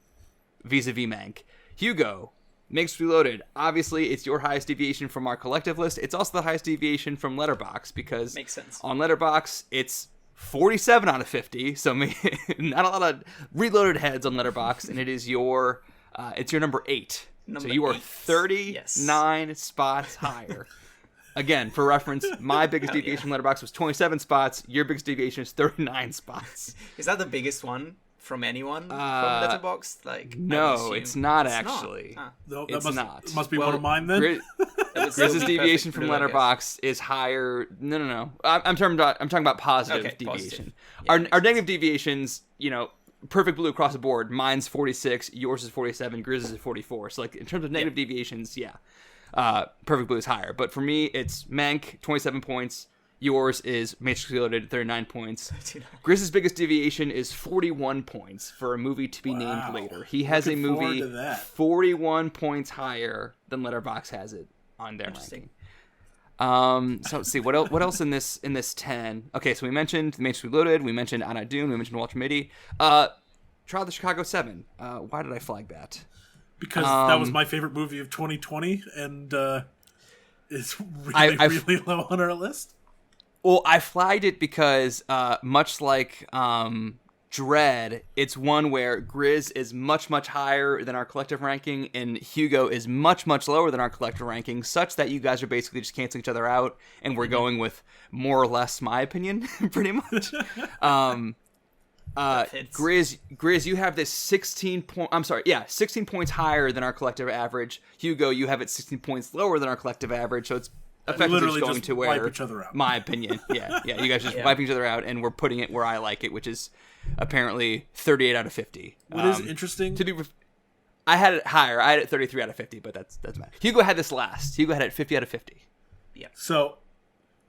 vis-a-vis Mank. Hugo, Matrix Reloaded. Obviously, it's your highest deviation from our collective list. It's also the highest deviation from Letterboxd because Makes sense. On Letterboxd, it's 47 out of 50. So not a lot of reloaded heads on Letterboxd, and it is it's your number 8. So you are 39 spots higher. Again, for reference, my biggest deviation from Letterboxd was 27 spots. Your biggest deviation is 39 spots. Is that the biggest one from anyone from Letterboxd? Like, no, it's not actually. Not. No, it's not. It must be one of mine then. Grizz's deviation from Letterboxd is higher. No. I'm talking about positive deviation. Positive. Our negative deviations, perfect blue across the board. Mine's 46, yours is 47, Grizz's is 44. So, like, in terms of negative deviations, perfect blue is higher. But for me, it's Mank, 27 points. Yours is Matrix Reloaded, 39 points. Grizz's biggest deviation is 41 points for a movie to be named later. He has a movie 41 points higher than Letterboxd has it on their ranking. So let's see what else in this 10. Okay, so we mentioned The Matrix Reloaded, we mentioned Anna Dune, we mentioned Walter Mitty. Trial of the Chicago 7. Why did I flag that? Because that was my favorite movie of 2020, and it's really low on our list. Well, I flagged it because much like Dread, it's one where Grizz is much, much higher than our collective ranking, and Hugo is much, much lower than our collective ranking, such that you guys are basically just canceling each other out, and we're going with more or less my opinion, pretty much. Grizz, you have this 16 points higher than our collective average. Hugo, you have it 16 points lower than our collective average, so it's effectively just going to where wipe each other out. My opinion. Yeah, you guys just wiping each other out, and we're putting it where I like it, which is apparently 38 out of 50. What is interesting I had it higher. I had it 33 out of 50, but that's matter. Hugo had this last. Hugo had it 50 out of 50. Yeah. So,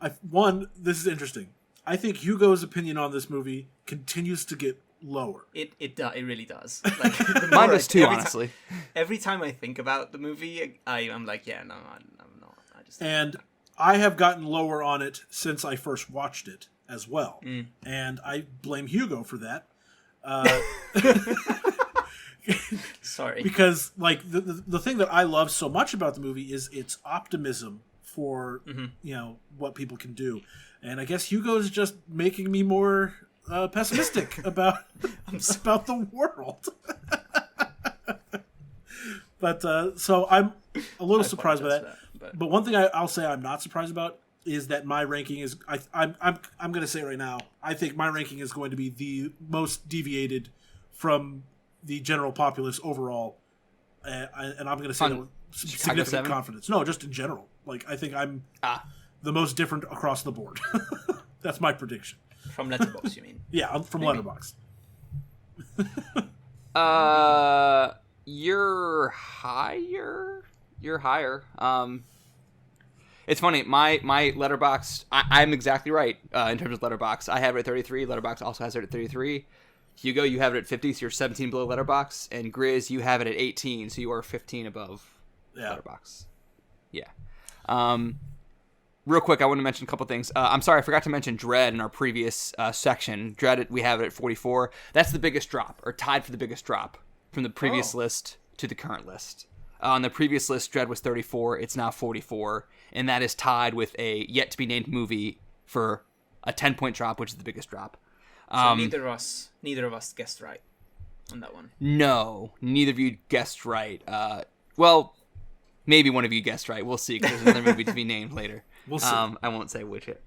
this is interesting. I think Hugo's opinion on this movie continues to get lower. It really does. Like, mine does too, honestly. Every time I think about the movie, I'm like, I'm not. And I have gotten lower on it since I first watched it as well. And I blame Hugo for that. Sorry. Because, like, the thing that I love so much about the movie is its optimism for, what people can do. And I guess Hugo's just making me more pessimistic about the world. But, so I'm a little surprised by that. But one thing I'll say I'm not surprised about is that my ranking is I'm going to say right now, I think my ranking is going to be the most deviated from the general populace overall, and I'm going to say that with significant confidence. No, just in general. Like, I think I'm the most different across the board. That's my prediction. From Letterboxd, you mean? Yeah, from Letterboxd. You're higher. It's funny. My Letterboxd. I'm exactly right in terms of Letterboxd. I have it at 33. Letterboxd also has it at 33. Hugo, you have it at 50, so you're 17 below Letterboxd. And Grizz, you have it at 18, so you are 15 above Letterboxd. Yeah. Real quick, I want to mention a couple things. I'm sorry, I forgot to mention Dread in our previous section. Dread, we have it at 44. That's the biggest drop, or tied for the biggest drop from the previous list to the current list. On the previous list, Dread was 34. It's now 44. And that is tied with a yet-to-be-named movie for a 10-point drop, which is the biggest drop. So neither of us guessed right on that one. No, neither of you guessed right. Well, maybe one of you guessed right. We'll see, because there's another movie to be named later. We'll see. I won't say which it.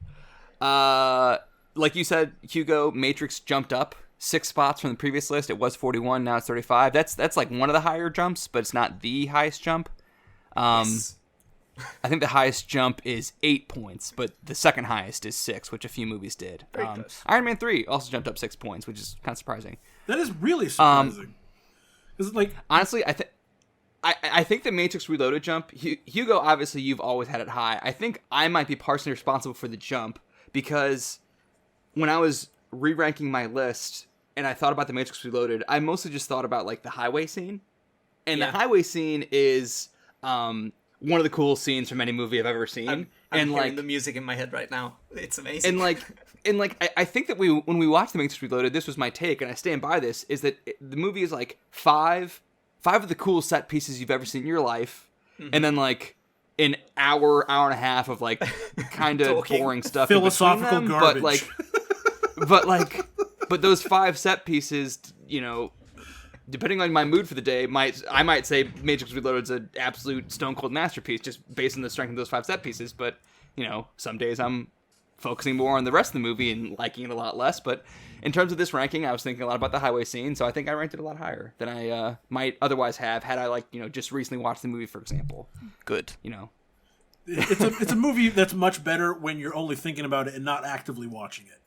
Like you said, Hugo, Matrix jumped up 6 spots from the previous list. It was 41, now it's 35. That's like one of the higher jumps, but it's not the highest jump. Yes. I think the highest jump is 8 points, but the second highest is 6, which a few movies did. Very close. Iron Man 3 also jumped up 6 points, which is kind of surprising. That is really surprising. Honestly, I think the Matrix Reloaded jump, Hugo, obviously you've always had it high. I think I might be partially responsible for the jump because when I was re-ranking my list and I thought about The Matrix Reloaded, I mostly just thought about like the highway scene. And the highway scene is one of the coolest scenes from any movie I've ever seen. I'm hearing like the music in my head right now. It's amazing. And I think that when we watched The Matrix Reloaded, this was my take, and I stand by this, is that the movie is like five of the cool set pieces you've ever seen in your life, and then like an hour and a half of like kind of boring stuff, philosophical in garbage. But those 5 set pieces, you know, depending on my mood for the day, I might say Matrix Reloaded is an absolute stone cold masterpiece just based on the strength of those 5 set pieces. But you know, some days I'm focusing more on the rest of the movie and liking it a lot less. But in terms of this ranking, I was thinking a lot about the highway scene, so I think I ranked it a lot higher than I might otherwise have had I, like, you know, just recently watched the movie, for example. Good. You know, it's a movie that's much better when you're only thinking about it and not actively watching it.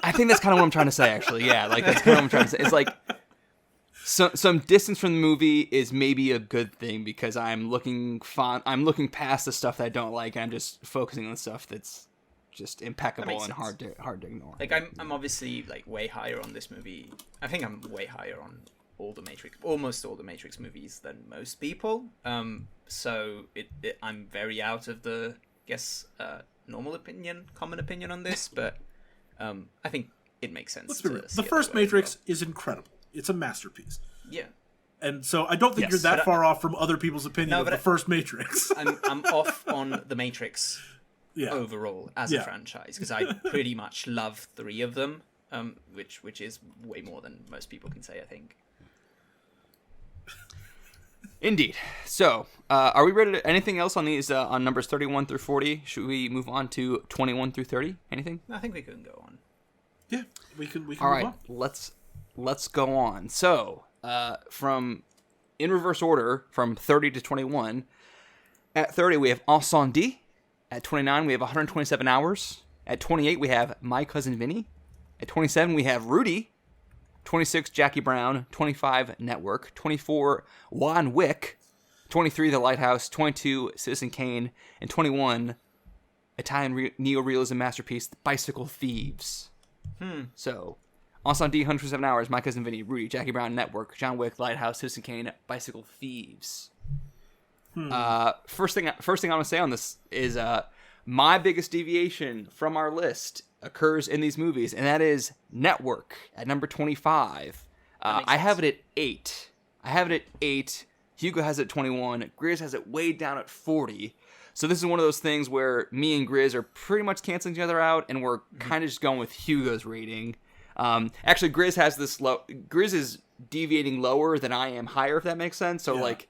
I think that's kind of what I'm trying to say, actually. Yeah, like that's kind of what I'm trying to say. It's like some distance from the movie is maybe a good thing because I'm looking past the stuff that I don't like, and I'm just focusing on the stuff that's just impeccable and hard to ignore. Like I'm obviously like way higher on this movie. I think I'm way higher on almost all the Matrix movies than most people. So I'm very out of the common opinion on this, but I think it makes sense. The first Matrix is incredible. It's a masterpiece. Yeah. And so I don't think you're that far off from other people's opinion of the first Matrix. I'm off on the Matrix overall as a franchise because I pretty much love 3 of them, which is way more than most people can say, I think. Indeed. So, are we ready to anything else on these on numbers 31 through 40? Should we move on to 21 through 30? Anything? I think we can go on. Yeah, we can All move right, on. let's go on. So, from in reverse order, from 30 to 21. At 30, we have Ensemble. At 29, we have 127 Hours. At 28, we have My Cousin Vinny. At 27, we have Rudy. 26, Jackie Brown. 25, Network. 24, Juan Wick. 23, The Lighthouse. 22, Citizen Kane. And 21, Italian neo-realism masterpiece, Bicycle Thieves. So, Ensemble, 127 Hours, My Cousin Vinny, Rudy, Jackie Brown, Network, John Wick, Lighthouse, Citizen Kane, Bicycle Thieves. First thing I want to say on this is my biggest deviation from our list occurs in these movies, and that is Network at number 25. I have it at 8. Hugo has it at 21. Grizz has it way down at 40. So this is one of those things where me and Grizz are pretty much canceling each other out, and we're kind of just going with Hugo's rating. Actually, Grizz has this low. Grizz is deviating lower than I am higher, if that makes sense. So like,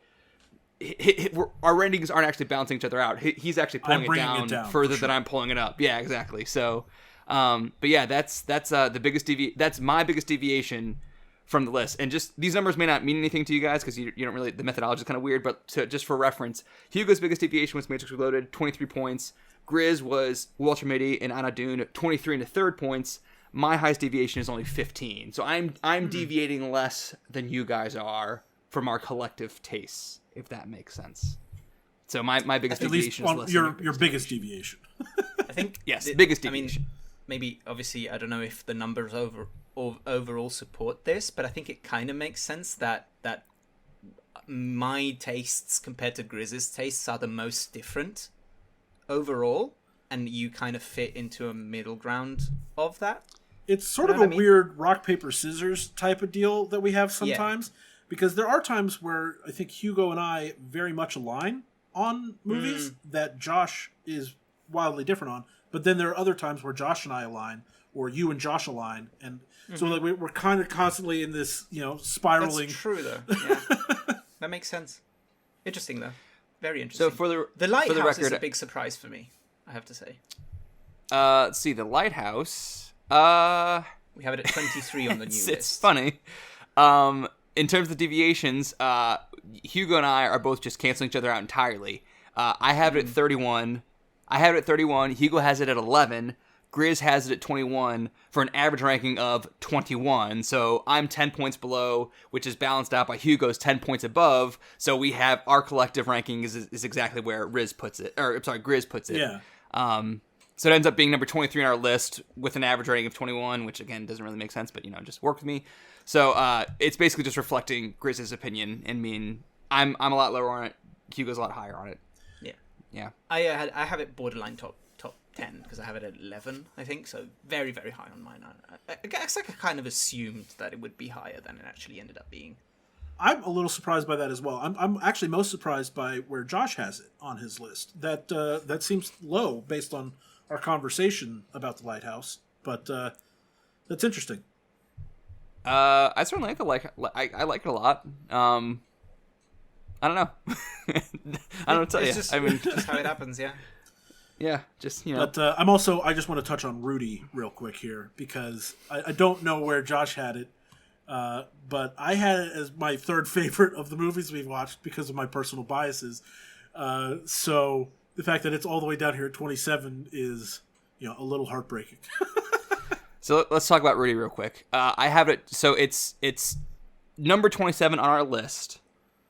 our ratings aren't actually balancing each other out. He's actually pulling it down further than I'm pulling it up. Yeah, exactly. So, but yeah, that's the biggest that's my biggest deviation from the list. And just these numbers may not mean anything to you guys because you don't really, the methodology is kind of weird. But just for reference, Hugo's biggest deviation was Matrix Reloaded, 23 points. Grizz was Walter Mitty and Anna Dune, 23 and a third points. My highest deviation is only 15. So I'm deviating less than you guys are from our collective tastes, if that makes sense. So my biggest deviation is less than your biggest deviation. I think biggest deviation. I mean, maybe obviously I don't know if the numbers overall support this, but I think it kind of makes sense that my tastes compared to Grizz's tastes are the most different overall, and you kind of fit into a middle ground of that. It's sort of a weird rock, paper, scissors type of deal that we have sometimes, because there are times where I think Hugo and I very much align on movies that Josh is wildly different on, but then there are other times where Josh and I align, or you and Josh align, and so like we're kind of constantly in this, spiraling. That's true, though. Yeah. That makes sense. Interesting, though. Very interesting. So the Lighthouse is a big surprise for me, I have to say. Let's see, The Lighthouse. We have it at 23 on the new list. It's funny. In terms of deviations, Hugo and I are both just canceling each other out entirely. I have it at 31. Hugo has it at 11. Grizz has it at 21 for an average ranking of 21. So I'm 10 points below, which is balanced out by Hugo's 10 points above. So we have our collective ranking is exactly where Grizz puts it. So it ends up being number 23 on our list with an average rating of 21, which again doesn't really make sense, but just work with me. So it's basically just reflecting Grizz's opinion and mean I'm a lot lower on it. Hugo's a lot higher on it. Yeah. I have it borderline top 10 because I have it at 11, I think. So very, very high on mine. I guess I kind of assumed that it would be higher than it actually ended up being. I'm a little surprised by that as well. I'm actually most surprised by where Josh has it on his list. That seems low based on our conversation about The Lighthouse, but that's interesting. I certainly I like it a lot. I don't know. I don't know what to tell you. Just, I mean, just how it happens, yeah. Yeah, just But I just want to touch on Rudy real quick here because I don't know where Josh had it, but I had it as my third favorite of the movies we've watched because of my personal biases. So the fact that it's all the way down here at 27 is a little heartbreaking. So let's talk about Rudy real quick. I have it. So it's number 27 on our list.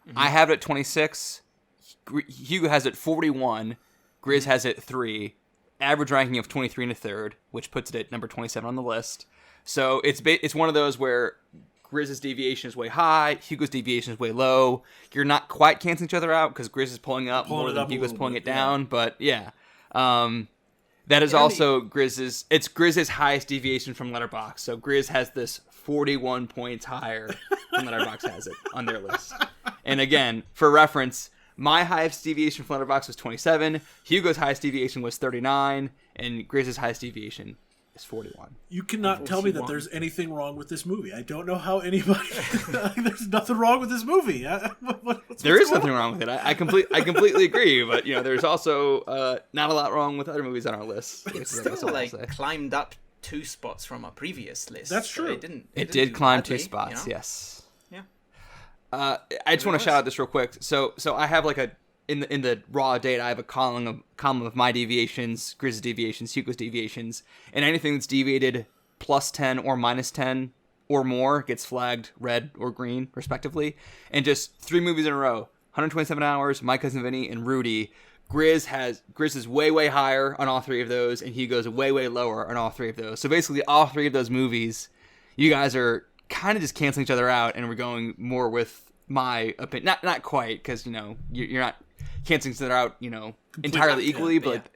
Mm-hmm. I have it at 26. Hugo has it 41. Grizz has it 3. Average ranking of 23 and a third, which puts it at number 27 on the list. So it's one of those where Grizz's deviation is way high, Hugo's deviation is way low. You're not quite canceling each other out because Grizz is pulling up more than Hugo's pulling it down. Yeah. But yeah, that is also Grizz's. It's Grizz's highest deviation from letterboxd. So Grizz has this 41 points higher than letterboxd has it on their list. And again, for reference, my highest deviation from letterboxd was 27. Hugo's highest deviation was 39, and Grizz's highest deviation is 41. You cannot tell me that there's anything wrong with this movie. I don't know how anybody. There's nothing wrong with this movie. There is nothing wrong with it. I completely agree. But there's also not a lot wrong with other movies on our list. It's still climbed up 2 spots from our previous list. That's true. So it did climb badly, 2 spots. Yes. Yeah. I just want to shout out this real quick. So I have in the raw data, I have a column of my deviations, Grizz's deviations, Hugo's deviations, and anything that's deviated plus 10 or minus 10 or more gets flagged red or green, respectively. And just 3 movies in a row: 127 Hours, My Cousin Vinny, and Rudy. Grizz is way, way higher on all 3 of those, and Hugo's way, way lower on all 3 of those. So basically, all 3 of those movies, you guys are kind of just canceling each other out, and we're going more with my opinion. Not quite, because you're not canceling each other out, entirely equally, but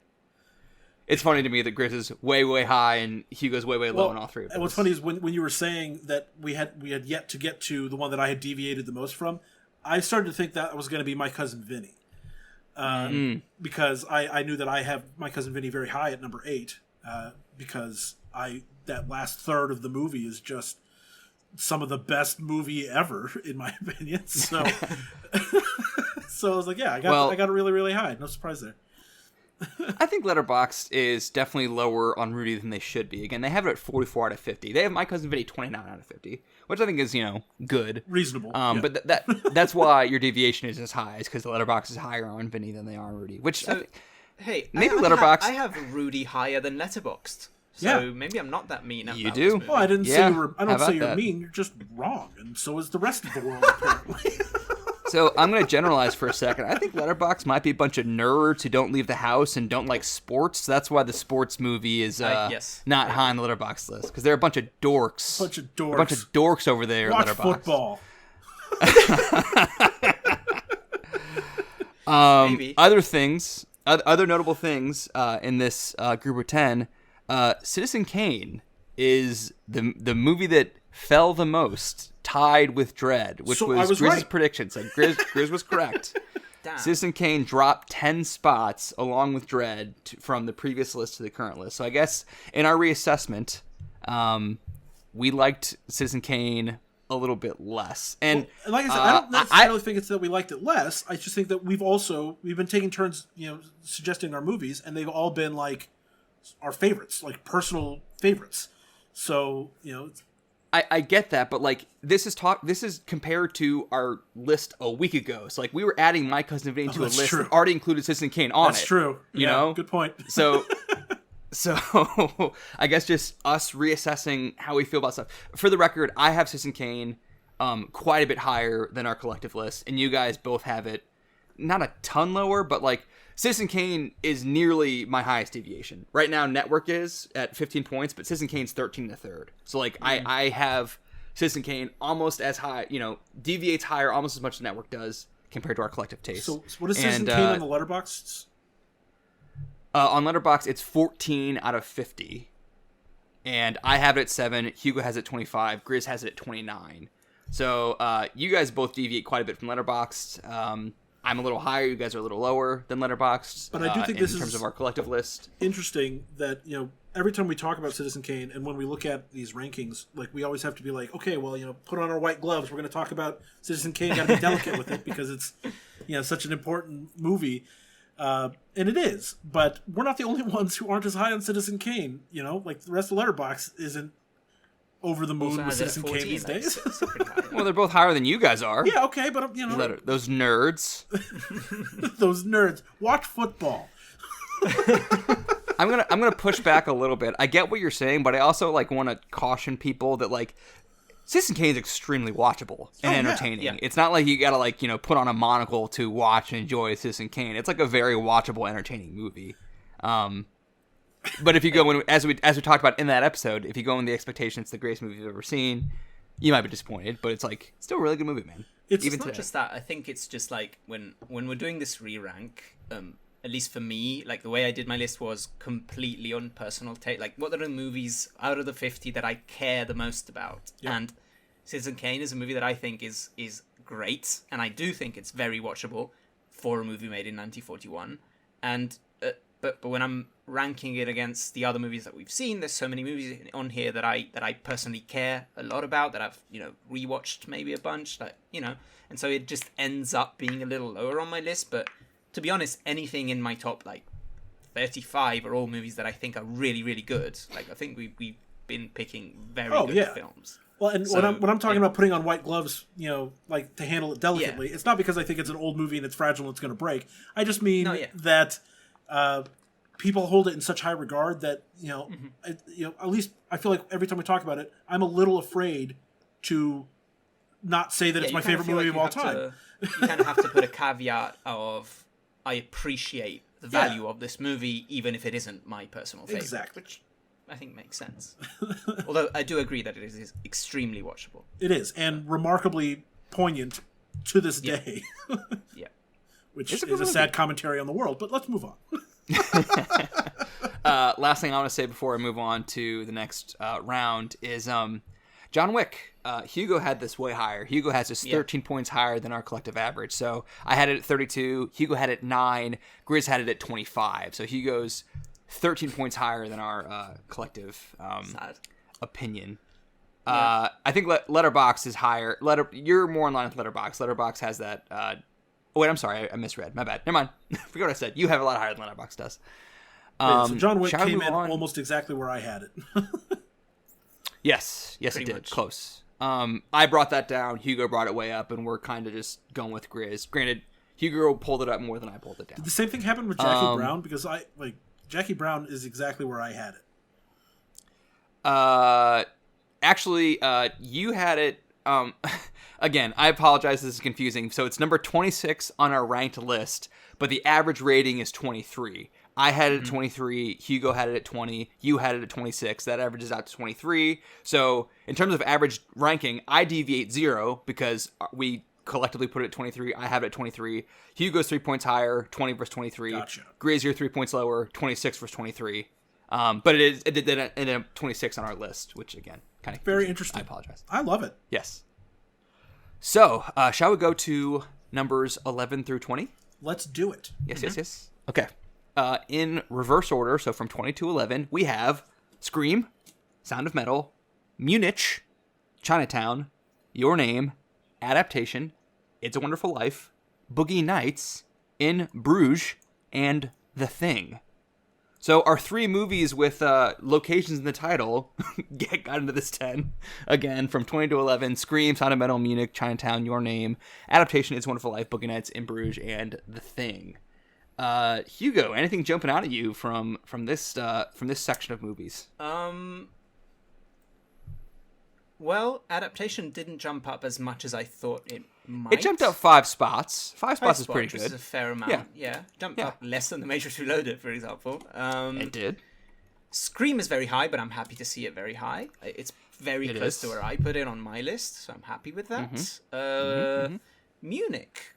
it's funny to me that Grizz is way, way high and Hugo's way, way low on all 3 of those. And what's funny is when you were saying that we had yet to get to the one that I had deviated the most from, I started to think that was going to be My Cousin Vinny. Because I knew that I have My Cousin Vinny very high at number 8, because that last third of the movie is just some of the best movie ever, in my opinion. So, so I was like, I got it really, really high. No surprise there. I think letterboxd is definitely lower on Rudy than they should be. Again, they have it at 44 out of 50. They have My Cousin Vinny 29 out of 50, which I think is good, reasonable. But that's why your deviation is as high, is because the letterboxd is higher on Vinny than they are on Rudy. Which maybe letterboxd. I have Rudy higher than letterboxd. So maybe I'm not that mean. You do? Well, I didn't say you were. I don't say you're mean. You're just wrong, and so is the rest of the world apparently. So I'm going to generalize for a second. I think letterboxd might be a bunch of nerds who don't leave the house and don't like sports. That's why the sports movie is not high on the letterboxd list, because they're a bunch of dorks. A bunch of dorks over there. Watch football. Maybe. Other notable things in this group of 10. Citizen Kane is the movie that fell the most, tied with Dredd, which was Grizz's right. prediction. So Grizz was correct. Damn. Citizen Kane dropped 10 spots along with Dredd from the previous list to the current list. So I guess in our reassessment, we liked Citizen Kane a little bit less. And like I said, I don't necessarily think it's that we liked it less. I just think that we've been taking turns, suggesting our movies, and they've all been like our favorites, like personal favorites. So, I get that, but this is compared to our list a week ago. So we were adding My Cousin Vinny to a list that already included Citizen Kane on it. That's true. You know? Good point. So I guess just us reassessing how we feel about stuff. For the record, I have Citizen Kane quite a bit higher than our collective list, and you guys both have it not a ton lower, but Citizen Kane is nearly my highest deviation. Right now, Network is at 15 points, but Citizen Kane's 13 and a third. So, like, I have Citizen Kane almost as high, deviates higher almost as much as Network does compared to our collective taste. So what is Citizen Kane on the letterboxd? On Letterboxd, it's 14 out of 50. And I have it at 7. Hugo has it at 25. Grizz has it at 29. So you guys both deviate quite a bit from Letterboxd. I'm a little higher. You guys are a little lower than Letterboxd. But I do think this is in terms of our collective list. Interesting that every time we talk about Citizen Kane, and when we look at these rankings, like we always have to be like, okay, well, put on our white gloves. We're going to talk about Citizen Kane. Got to be delicate with it because it's such an important movie, and it is. But we're not the only ones who aren't as high on Citizen Kane. Like the rest of Letterboxd isn't over the moon with Citizen Kane these days. Well, they're both higher than you guys are. Yeah, okay, but those nerds. Those nerds watch football. I'm gonna push back a little bit. I get what you're saying, but I also want to caution people that Citizen Kane is extremely watchable and entertaining. Yeah. It's not like you gotta put on a monocle to watch and enjoy Citizen Kane. It's like a very watchable, entertaining movie. But if you go in, as we talked about in that episode, if you go in the expectation it's the greatest movie you've ever seen, you might be disappointed. But it's still a really good movie, man. It's not just that. I think it's just when we're doing this re-rank, at least for me, the way I did my list was completely on personal take. What are the movies out of the 50 that I care the most about? Yep. And Citizen Kane is a movie that I think is great, and I do think it's very watchable for a movie made in 1941. And but when I'm ranking it against the other movies that we've seen, there's so many movies on here that I personally care a lot about, that I've rewatched maybe a bunch, and so it just ends up being a little lower on my list. But to be honest, anything in my top 35 are all movies that I think are really, really good. I think we've been picking very good films. Well, and so, when I'm talking about putting on white gloves, to handle it delicately, it's not because I think it's an old movie and it's fragile and it's going to break. I just mean that people hold it in such high regard that at least I feel like every time we talk about it, I'm a little afraid to not say that it's my favorite movie of all time. You kind of have to put a caveat of I appreciate the value of this movie, even if it isn't my personal favorite. Exactly. Which I think makes sense. Although I do agree that it is extremely watchable. It is, and remarkably poignant to this day. Yeah. Which is a sad commentary on the world, but let's move on. Last thing I want to say before I move on to the next round is John Wick. Hugo had this way higher. Hugo has this 13 points higher than our collective average. So I had it at 32. Hugo had it at 9. Grizz had it at 25. So Hugo's 13 points higher than our collective opinion. I think Letterboxd is higher. You're more in line with Letterboxd. Letterboxd has that. Oh wait, I'm sorry, I misread. My bad. Never mind. Forget what I said. You have a lot higher than Letterboxd does. So John Wick came in almost exactly where I had it. Yes, it did. Much. Close. I brought that down. Hugo brought it way up, and we're kind of just going with Grizz. Granted, Hugo pulled it up more than I pulled it down. Did the same thing happen with Jackie Brown? Because Jackie Brown is exactly where I had it. Actually, you had it. Again, I apologize. This is confusing. So it's number 26 on our ranked list, but the average rating is 23. I had it at 23. Hugo had it at 20. You had it at 26. That averages out to 23. So in terms of average ranking, I deviate 0 because we collectively put it at 23. I have it at 23. Hugo's 3 points higher, 20 versus 23. Gotcha. Grizz, you're 3 points lower, 26 versus 23. But it did end up 26 on our list, which again, kind of very interesting. I apologize. I love it. Yes. So, shall we go to numbers 11 through 20? Let's do it. Yes. Okay. In reverse order, so from 20 to 11, we have Scream, Sound of Metal, Munich, Chinatown, Your Name, Adaptation, It's a Wonderful Life, Boogie Nights, In Bruges, and The Thing. So our 3 movies with locations in the title got into this 10. Again, from 20 to 11, Scream, Sound of Metal, Munich, Chinatown, Your Name, Adaptation, It's a Wonderful Life, Boogie Nights, In Bruges, and The Thing. Hugo, anything jumping out at you from this section of movies? Well, adaptation didn't jump up as much as I thought it might. It jumped up 5 spots. 5 spots is pretty which good. is a fair amount. Yeah. Jumped up less than The Matrix Reloaded, for example. It did. Scream is very high, but I'm happy to see it very high. It's very close to where I put it on my list, so I'm happy with that. Munich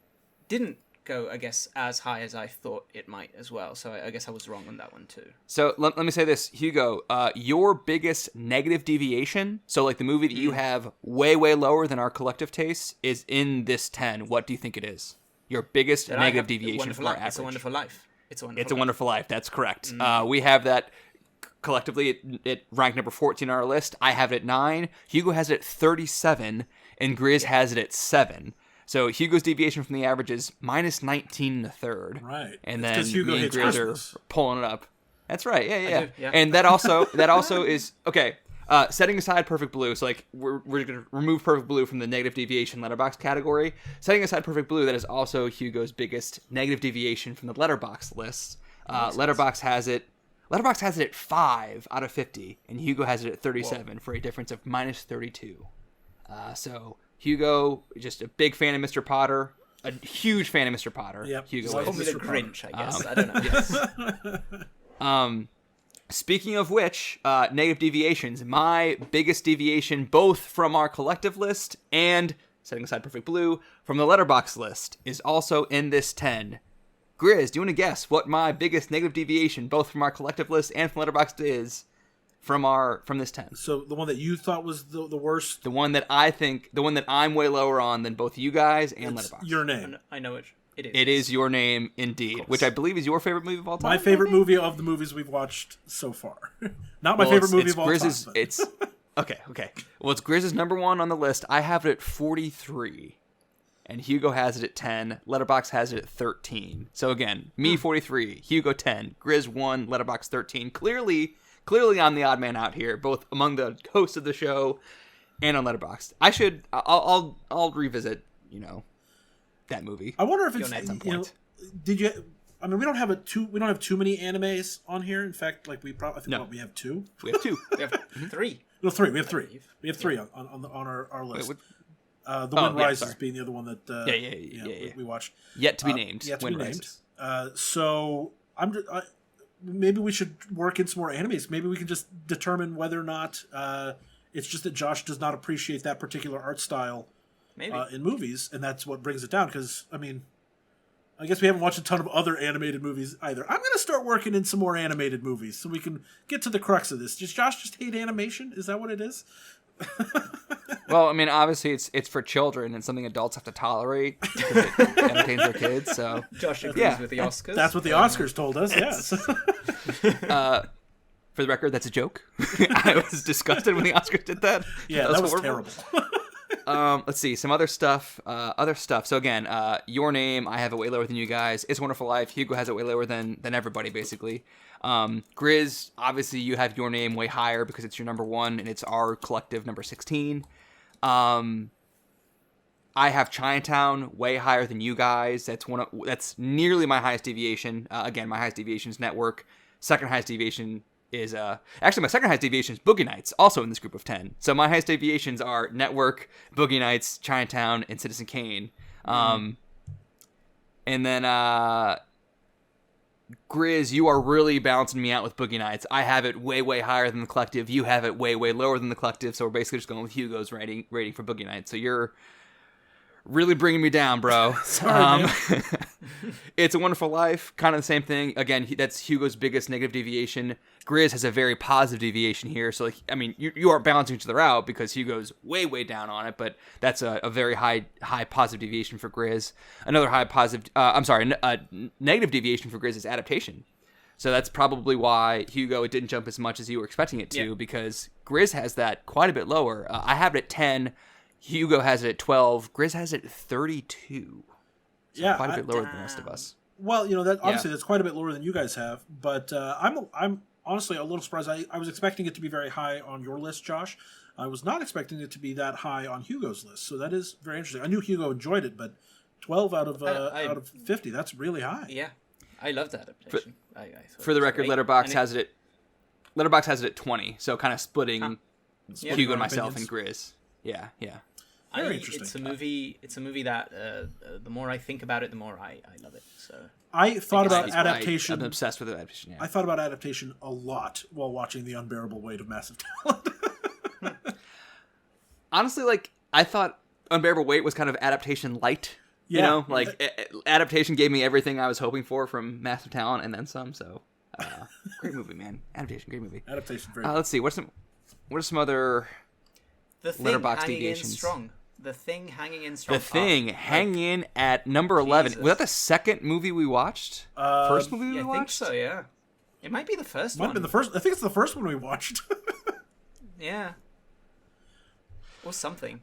didn't go, I guess, as high as I thought it might as well, so I guess I was wrong on that one too. So let me say this, Hugo, your biggest negative deviation, so like the movie that you have way, way lower than our collective taste, is in this 10. What do you think it is? Your biggest negative deviation from our average. It's a Wonderful Life. It's a Wonderful Life. That's correct. We have that collectively. It ranked number 14 on our list. I have it at 9. Hugo has it at 37, and Grizz has it at 7. So Hugo's deviation from the average is minus 19 in the third. Right. And then Hugo me and Grizz Christmas. are pulling it up. That's right. Yeah. Yeah. And that also is okay. Setting aside Perfect Blue, so like we're gonna remove Perfect Blue from the negative deviation letterbox category. Setting aside Perfect Blue, that is also Hugo's biggest negative deviation from the letterbox list. Letterbox has it at 5 out of 50, and Hugo has it at 37 for a difference of minus 32. So Hugo, just a big fan of Mr. Potter, a huge fan of Mr. Potter. Yep. Hugo Call me is. the Grinch, I guess. I don't know. Yes. Speaking of which, negative deviations. My biggest deviation, both from our collective list and, setting aside Perfect Blue, from the letterbox list, is also in this 10. Grizz, do you want to guess what my biggest negative deviation, both from our collective list and from letterboxd, is from this 10? So the one that you thought was the worst? The one that I'm way lower on than both you guys and letterboxd. Your Name. I know it. It is. It is Your Name, indeed, which I believe is your favorite movie of all time. My favorite movie of the movies we've watched so far. Not my favorite movie of all Grizz's, time. It's okay. Well, it's Grizz's number 1 on the list. I have it at 43, and Hugo has it at 10. Letterboxd has it at 13. So again, me 43, Hugo 10, Grizz 1, Letterboxd 13. Clearly, I'm the odd man out here, both among the hosts of the show and on Letterboxd. I'll revisit, that movie. I wonder if it's at some point. Did you? I mean, we don't have we don't have too many animes on here. In fact, like we probably we have 2. We have 2. We have 3. No, 3. We have 3. We have 3 on our list. The Wind Rises being the other one that we watched. Yet to be named. Yet to Wind be named. Rises. So maybe we should work in some more animes. Maybe we can just determine whether or not it's just that Josh does not appreciate that particular art style in movies, and that's what brings it down. Because I mean, I guess we haven't watched a ton of other animated movies either. I'm going to start working in some more animated movies so we can get to the crux of this. Does Josh just hate animation? Is that what it is? Well, I mean, obviously it's for children and something adults have to tolerate because it entertains their kids. So Josh agrees with the Oscars. That's what the Oscars told us. Yes. For the record, that's a joke. I was disgusted when the Oscars did that. Yeah, that was terrible. Let's see some other stuff. So again, Your Name, I have it way lower than you guys. It's a Wonderful Life. Hugo has it way lower than everybody basically. Grizz, obviously you have Your Name way higher because it's your number 1 and it's our collective number 16. I have Chinatown way higher than you guys. That's nearly my highest deviation. Again, my highest deviation is Network. Second highest deviation is actually my second highest deviation is Boogie Nights, also in this group of 10. So my highest deviations are Network, Boogie Nights, Chinatown, and Citizen Kane. And then Grizz, you are really balancing me out with Boogie Nights. I have it way, way higher than the collective. You have it way, way lower than the collective. So we're basically just going with Hugo's rating for Boogie Nights. So you're really bringing me down, bro. Sorry, It's a Wonderful Life, kind of the same thing. Again, that's Hugo's biggest negative deviation. Grizz has a very positive deviation here. So, you are balancing each other out because Hugo's way, way down on it, but that's a very high positive deviation for Grizz. Another negative deviation for Grizz is adaptation. So that's probably why, Hugo, it didn't jump as much as you were expecting it to, because Grizz has that quite a bit lower. I have it at 10. Hugo has it at 12. Grizz has it at 32. So quite a bit lower than the rest of us. Well, that's quite a bit lower than you guys have. But I'm honestly a little surprised. I was expecting it to be very high on your list, Josh. I was not expecting it to be that high on Hugo's list. So that is very interesting. I knew Hugo enjoyed it, but 12 out of 50, that's really high. Yeah, I love that adaptation. For the record, Letterboxd has it at 20. So kind of splitting Hugo and myself and Grizz. Yeah. Very interesting. It's a movie that the more I think about it, the more I love it. So I thought about adaptation. I'm obsessed with adaptation. Yeah. I thought about adaptation a lot while watching The Unbearable Weight of Massive Talent. Honestly, like, I thought Unbearable Weight was kind of adaptation light. You know, like adaptation gave me everything I was hoping for from Massive Talent and then some. So, great movie, man. Adaptation, great movie. Adaptation, very. Let's see. What are some other The Thing letterboxd hanging deviations? in strong. The Thing hanging in strong. The Thing hanging in at number 11. Was that the second movie we watched? First movie we I watched? think so. Yeah, it might be the first Might one. have been the first. I think it's the first one we watched. Yeah, or something.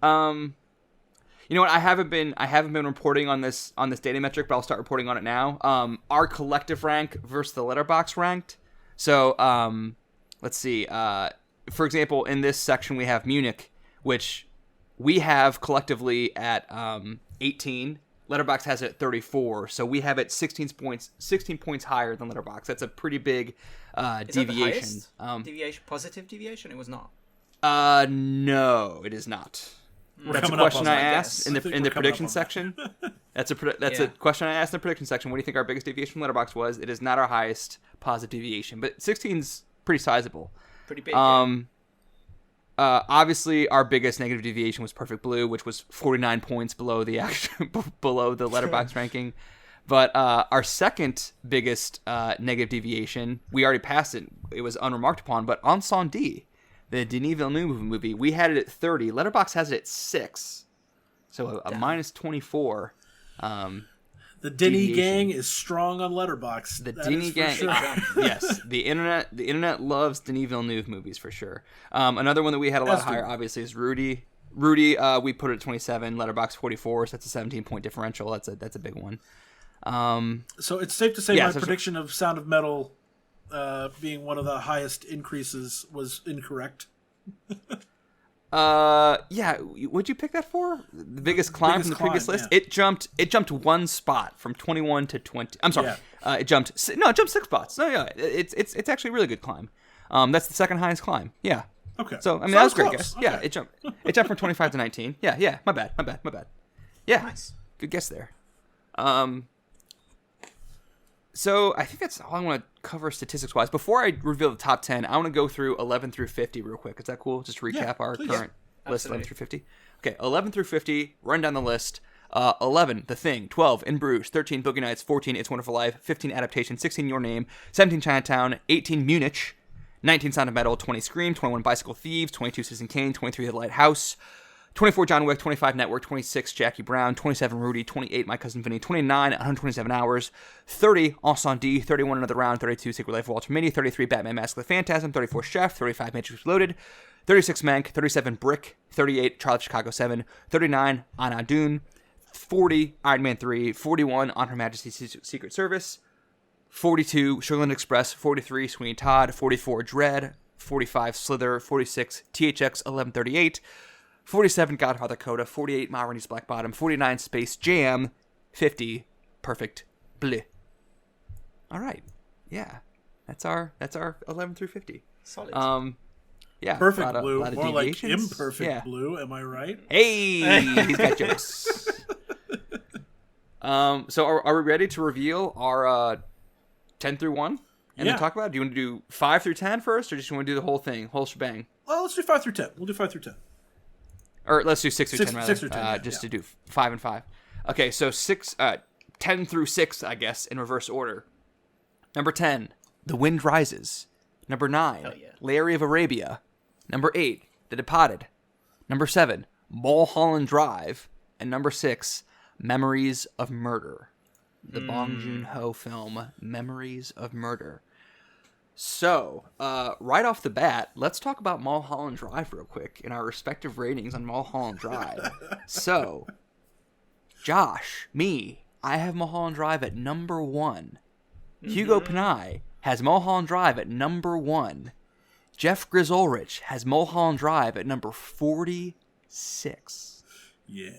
You know what? I haven't been reporting on this data metric, but I'll start reporting on it now. Our collective rank versus the letterboxd ranked. So let's see. For example, in this section we have Munich, which we have collectively at 18. Letterboxd has it at 34, so we have it 16 points higher than Letterboxd. That's a pretty big deviation. Deviation, positive deviation. It was not. No, it is not. That's a question I asked in the prediction section. That's a question I asked in the prediction section. What do you think our biggest deviation from Letterboxd was? It is not our highest positive deviation, but 16's pretty sizable. Pretty big. Obviously, our biggest negative deviation was Perfect Blue, which was 49 points below the below the Letterboxd ranking. But our second biggest negative deviation, we already passed it. It was unremarked upon, but Incendie, the Denis Villeneuve movie, we had it at 30. Letterboxd has it at 6, so a minus 24. The Denis gang is strong on Letterboxd. The Denis gang, sure. Yes. The internet loves Denis Villeneuve movies for sure. Another one that we had a lot higher, obviously, is Rudy. Rudy, we put it at 27. Letterboxd 44, so that's a 17-point differential. That's a big one. So it's safe to say my prediction of Sound of Metal being one of the highest increases was incorrect. Yeah. What'd you pick that for? The biggest climb from the previous list? Yeah. It jumped one spot from 21 to 20. I'm sorry. Yeah. It jumped 6 spots. No, yeah. It's actually a really good climb. That's the second highest climb. Yeah. Okay. So, I mean, that was great, guys. Okay. Yeah, it jumped from 25 to 19. Yeah. My bad. Yeah. Nice. Good guess there. So I think that's all I want to cover statistics-wise. Before I reveal the top 10, I want to go through 11 through 50 real quick. Is that cool? Just recap our current list, 11 through 50. Okay, 11 through 50, run down the list. 11, The Thing. 12, In Bruges. 13, Boogie Nights. 14, It's a Wonderful Life. 15, Adaptation. 16, Your Name. 17, Chinatown. 18, Munich. 19, Sound of Metal. 20, Scream. 21, Bicycle Thieves. 22, Citizen Kane. 23, The Lighthouse. 24, John Wick. 25, Network. 26, Jackie Brown. 27, Rudy. 28, My Cousin Vinny. 29, 127 Hours. 30, Incendie. 31, Another Round. 32, Secret Life of Walter Mitty. 33, Batman Mask of the Phantasm. 34, Chef. 35, Matrix Reloaded. 36, Mank. 37, Brick. 38, Charlie Chicago 7. 39, Anna Dune. 40, Iron Man 3. 41, On Her Majesty's Secret Service. 42, Sugarland Express. 43, Sweeney Todd. 44, Dread. 45, Slither. 46, THX 1138. 47, Godfather Coda. 48, Ma Rainey's Black Bottom. 49, Space Jam. 50, Perfect Bleu. All right. Yeah. That's our 11 through 50. Solid. Yeah. Perfect Blue. More like Imperfect Blue. Am I right? Hey, he's got jokes. So are we ready to reveal our 10 through 1? And then talk about it? Do you want to do 5 through 10 first, or just want to do the whole thing, whole shebang? Well, let's do 5 through 10. We'll do 5 through 10. Or let's do 6 through 10, rather. 6 through 10, just to do 5 and 5. Okay, so 10 through 6, I guess, in reverse order. Number 10, The Wind Rises. Number 9, Larry of Arabia. Number 8, The Departed. Number 7, Mulholland Drive. And number 6, Memories of Murder. The Bong Joon-ho film, Memories of Murder. So, right off the bat, let's talk about Mulholland Drive real quick and our respective ratings on Mulholland Drive. So, Josh, I have Mulholland Drive at number 1. Mm-hmm. Hugo Panay has Mulholland Drive at number 1. Jeff Grizz Ulrich has Mulholland Drive at number 46. Yeah.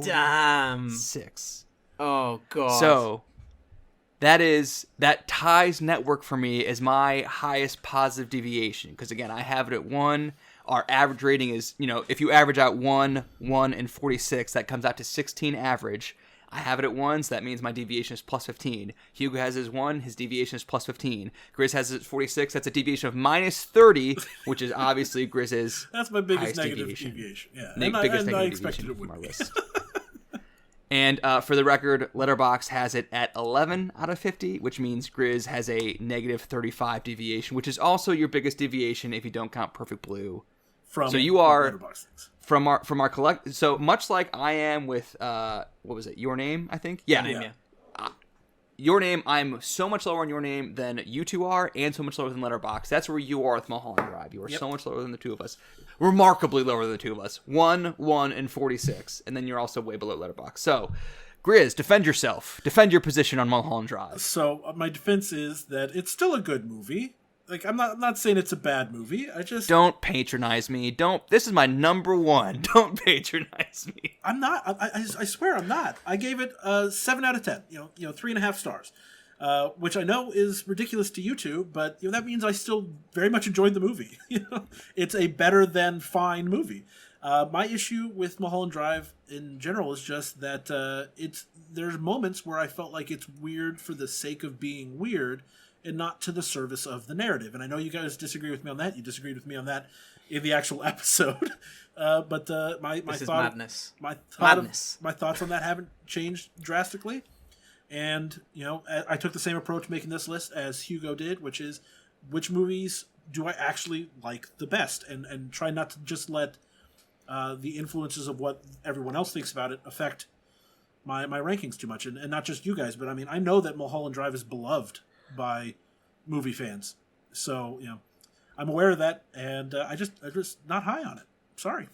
Damn. 6. Oh, God. So, that ties network for me as my highest positive deviation. Because again, I have it at 1. Our average rating is, if you average out 1, 1, and 46, that comes out to 16 average. I have it at 1, so that means my deviation is plus 15. Hugo has his 1, his deviation is plus 15. Grizz has his 46, that's a deviation of minus 30, which is obviously Grizz's That's my biggest negative deviation. Yeah, biggest negative deviation from our list. And for the record, Letterboxd has it at 11 out of 50, which means Grizz has a negative 35 deviation, which is also your biggest deviation if you don't count Perfect Blue. So you are from our collect. So much like I am with what was it? Your Name, I think. Yeah. Your Name. I'm so much lower on Your Name than you two are, and so much lower than Letterboxd. That's where you are with Mulholland Drive. You are so much lower than the two of us. Remarkably lower than the two of us. 1, 1, and 46, and then you're also way below Letterboxd. So, Grizz, defend yourself. Defend your position on Mulholland Drive. So my defense is that it's still a good movie. Like, I'm not saying it's a bad movie. I just don't patronize me. This is my number 1. Don't patronize me. I'm not. I swear I'm not. I gave it a 7 out of 10. 3.5 stars, which I know is ridiculous to you two, but that means I still very much enjoyed the movie. It's a better than fine movie. My issue with Mulholland Drive in general is just that there's moments where I felt like it's weird for the sake of being weird, and not to the service of the narrative. And I know you guys disagree with me on that. You disagreed with me on that in the actual episode. But my thoughts on that haven't changed drastically. And I took the same approach making this list as Hugo did, which is which movies do I actually like the best, and try not to just let the influences of what everyone else thinks about it affect my rankings too much, and not just you guys, but I know that Mulholland Drive is beloved by movie fans, so I'm aware of that, and I'm just not high on it. Sorry.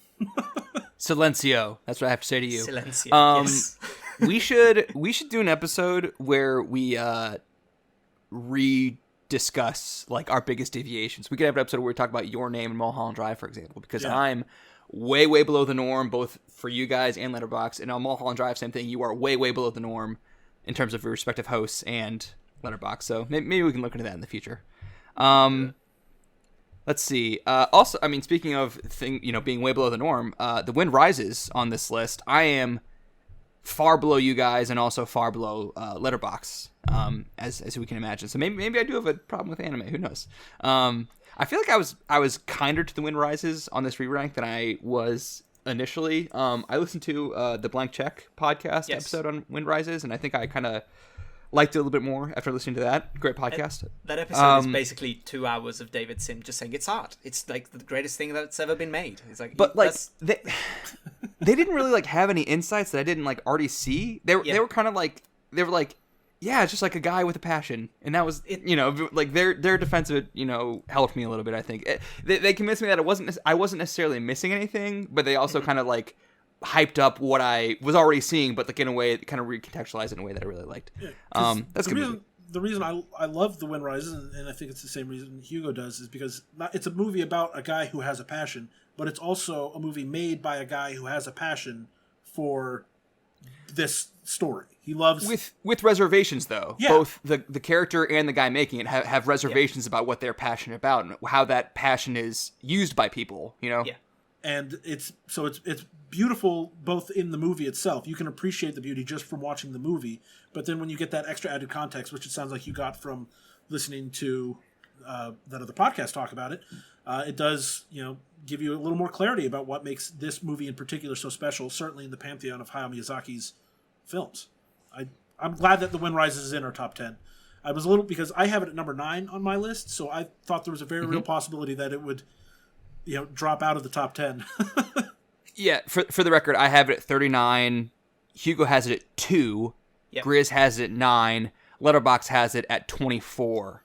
Silencio. That's what I have to say to you. Silencio. Yes. we should do an episode where we rediscuss like our biggest deviations. We could have an episode where we talk about Your Name and Mulholland Drive, for example, because I'm way below the norm, both for you guys and Letterboxd, and on Mulholland Drive, same thing. You are way below the norm in terms of your respective hosts and Letterboxd, so maybe we can look into that in the future. Let's see. Also, speaking of being way below the norm, The Wind Rises on this list. I am far below you guys, and also far below Letterboxd, as we can imagine. So maybe I do have a problem with anime. Who knows? I feel like I was kinder to The Wind Rises on this re-rank than I was initially. I listened to the Blank Check podcast episode on Wind Rises, and I think I kind of liked it a little bit more after listening to that. Great podcast. That episode is basically 2 hours of David Sim just saying it's art. It's like the greatest thing that's ever been made. It's like, but they didn't really like have any insights that I didn't like already see. They were kind of like yeah, it's just like a guy with a passion, and that was it. Like their defense of it, helped me a little bit. I think they convinced me that I wasn't necessarily missing anything, but they also kind of like hyped up what I was already seeing, but like in a way it kind of recontextualized it in a way that I really liked. That's good. The reason I love The Wind Rises, and I think it's the same reason Hugo does, is because it's a movie about a guy who has a passion, but it's also a movie made by a guy who has a passion for this story. He loves with reservations though. Yeah. Both the character and the guy making it have reservations about what they're passionate about and how that passion is used by people. Yeah. And it's beautiful both in the movie itself. You can appreciate the beauty just from watching the movie, but then when you get that extra added context, which it sounds like you got from listening to that other podcast talk about it, it does give you a little more clarity about what makes this movie in particular so special, certainly in the pantheon of Hayao Miyazaki's films. I'm glad that The Wind Rises is in our top 10. I was a little, because I have it at number 9 on my list, so I thought there was a very real possibility that it would drop out of the top 10. Yeah, for the record, I have it at 39. Hugo has it at 2. Yep. Grizz has it at 9. Letterboxd has it at 24.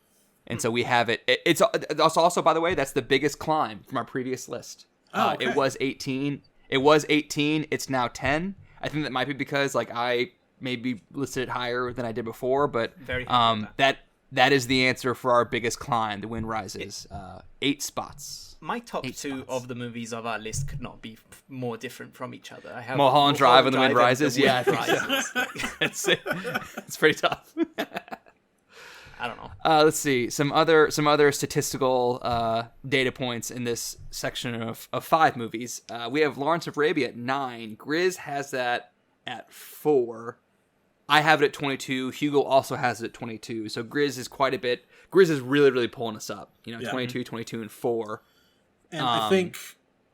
And so we have it. It's also, by the way, that's the biggest climb from our previous list. Okay. It was 18. It's now 10. I think that might be because I maybe listed it higher than I did before, but that is the answer for our biggest climb. The Wind Rises. 8 spots. My top 2 of the movies of our list could not be more different from each other. I have Mulholland Drive and The Wind Rises. Yeah, It's pretty tough. I don't know. Let's see some other statistical data points in this section of 5 movies. We have Lawrence of Arabia at 9. Grizz has that at 4. I have it at 22. Hugo also has it at 22. So Grizz is quite a bit. Grizz is really, really pulling us up. 22, 22, and 4. And I think,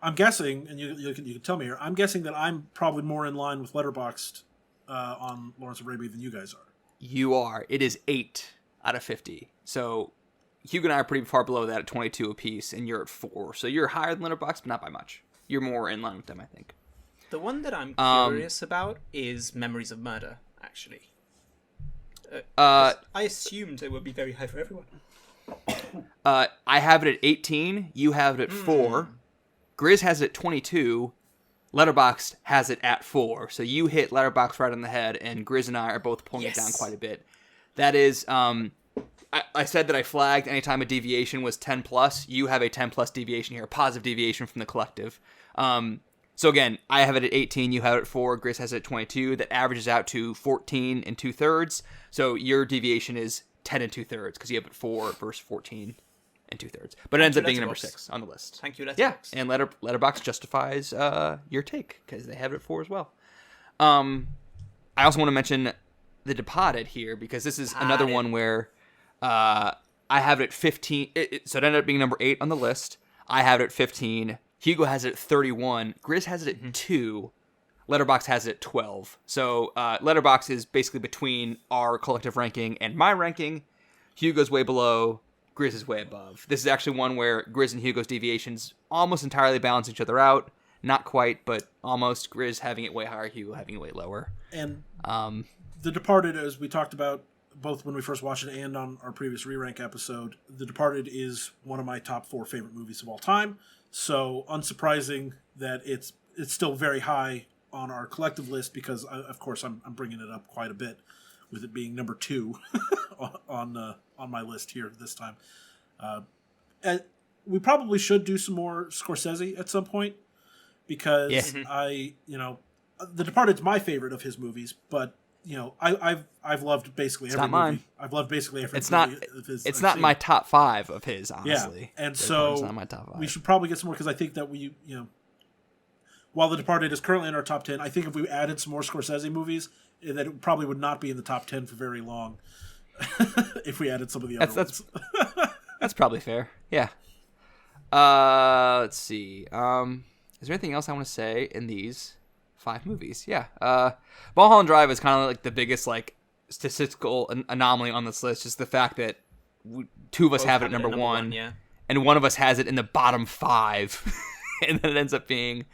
I'm guessing, and you can tell me here, I'm guessing that I'm probably more in line with letterboxd on Lawrence of Arabia than you guys are. You are. It is 8 out of 50. So Hugo and I are pretty far below that at 22 apiece, and you're at 4. So you're higher than letterboxd, but not by much. You're more in line with them, I think. The one that I'm curious about is Memories of Murder, actually. I assumed it would be very high for everyone. I have it at 18. You have it at 4. Grizz has it at 22. Letterboxd has it at 4. So you hit Letterboxd right on the head, and Grizz and I are both pulling it down quite a bit. That is, I said that I flagged anytime a deviation was 10 plus. You have a 10 plus deviation here, a positive deviation from the collective. So again, I have it at 18, you have it at 4, Grizz has it at 22. That averages out to 14 and 2/3. So your deviation is 10 and 2/3 because you have it 4 versus 14 and 2/3. But it ends up being number 6 on the list. Thank you, Letterboxd. Yeah, and Letterboxd justifies your take because they have it at 4 as well. I also want to mention The Departed here because this is another one where I have it at 15. So it ended up being number 8 on the list. I have it at 15. Hugo has it at 31. Grizz has it at 2. Letterboxd has it at 12. So Letterboxd is basically between our collective ranking and my ranking. Hugo's way below. Grizz is way above. This is actually one where Grizz and Hugo's deviations almost entirely balance each other out. Not quite, but almost. Grizz having it way higher, Hugo having it way lower. And The Departed, as we talked about both when we first watched it and on our previous re-rank episode, The Departed is one of my top 4 favorite movies of all time. So unsurprising that it's still very high on our collective list because, of course, I'm bringing it up quite a bit with it being number 2 on my list here this time. And we probably should do some more Scorsese at some point because The Departed's my favorite of his movies, but I've loved basically every movie. Mine. I've loved basically every movie of his. It's not my top 5 of his, honestly. Yeah, and so it's not my top 5. We should probably get some more because I think that while The Departed is currently in our top 10, I think if we added some more Scorsese movies, that it probably would not be in the top 10 for very long. If we added some of the other ones. That's probably fair. Yeah. Let's see. Is there anything else I want to say in these 5 movies? Yeah. Mulholland Drive is kind of like the biggest statistical anomaly on this list. Just the fact that 2 of us have it at number 1, and 1 of us has it in the bottom 5, and then it ends up being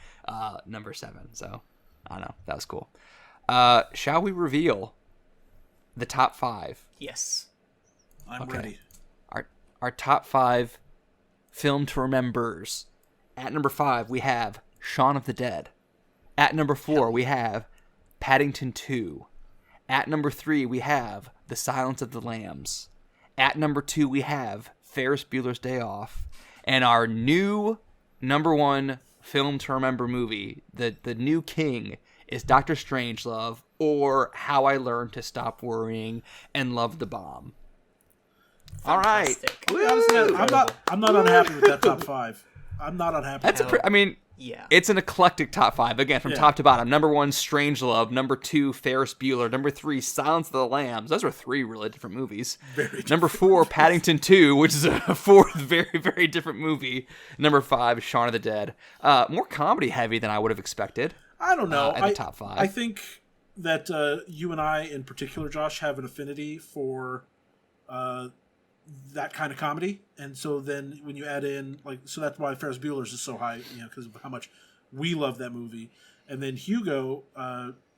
number 7. So I don't know. That was cool. Shall we reveal the top 5? Yes. I'm ready. Our top 5 film to remembers. At number 5, we have Shaun of the Dead. At number 4, we have Paddington 2. At number 3, we have The Silence of the Lambs. At number 2, we have Ferris Bueller's Day Off. And our new number 1 film to remember movie, the new king, is Dr. Strangelove, or How I Learned to Stop Worrying and Love the Bomb. Fantastic. All right. I'm not unhappy with that top 5. I'm not unhappy. That's it's an eclectic top 5 again from top to bottom. Number 1, Strangelove. Number 2, Ferris Bueller. Number 3, Silence of the Lambs. Those are 3 really different movies. Very different. Number 4, Paddington 2, which is a 4th very, very different movie. Number 5, Shaun of the Dead. More comedy heavy than I would have expected. I don't know. At the top 5. I think that you and I, in particular, Josh, have an affinity for that kind of comedy, and so then when you add in so that's why Ferris Bueller's is so high, because of how much we love that movie. And then Hugo,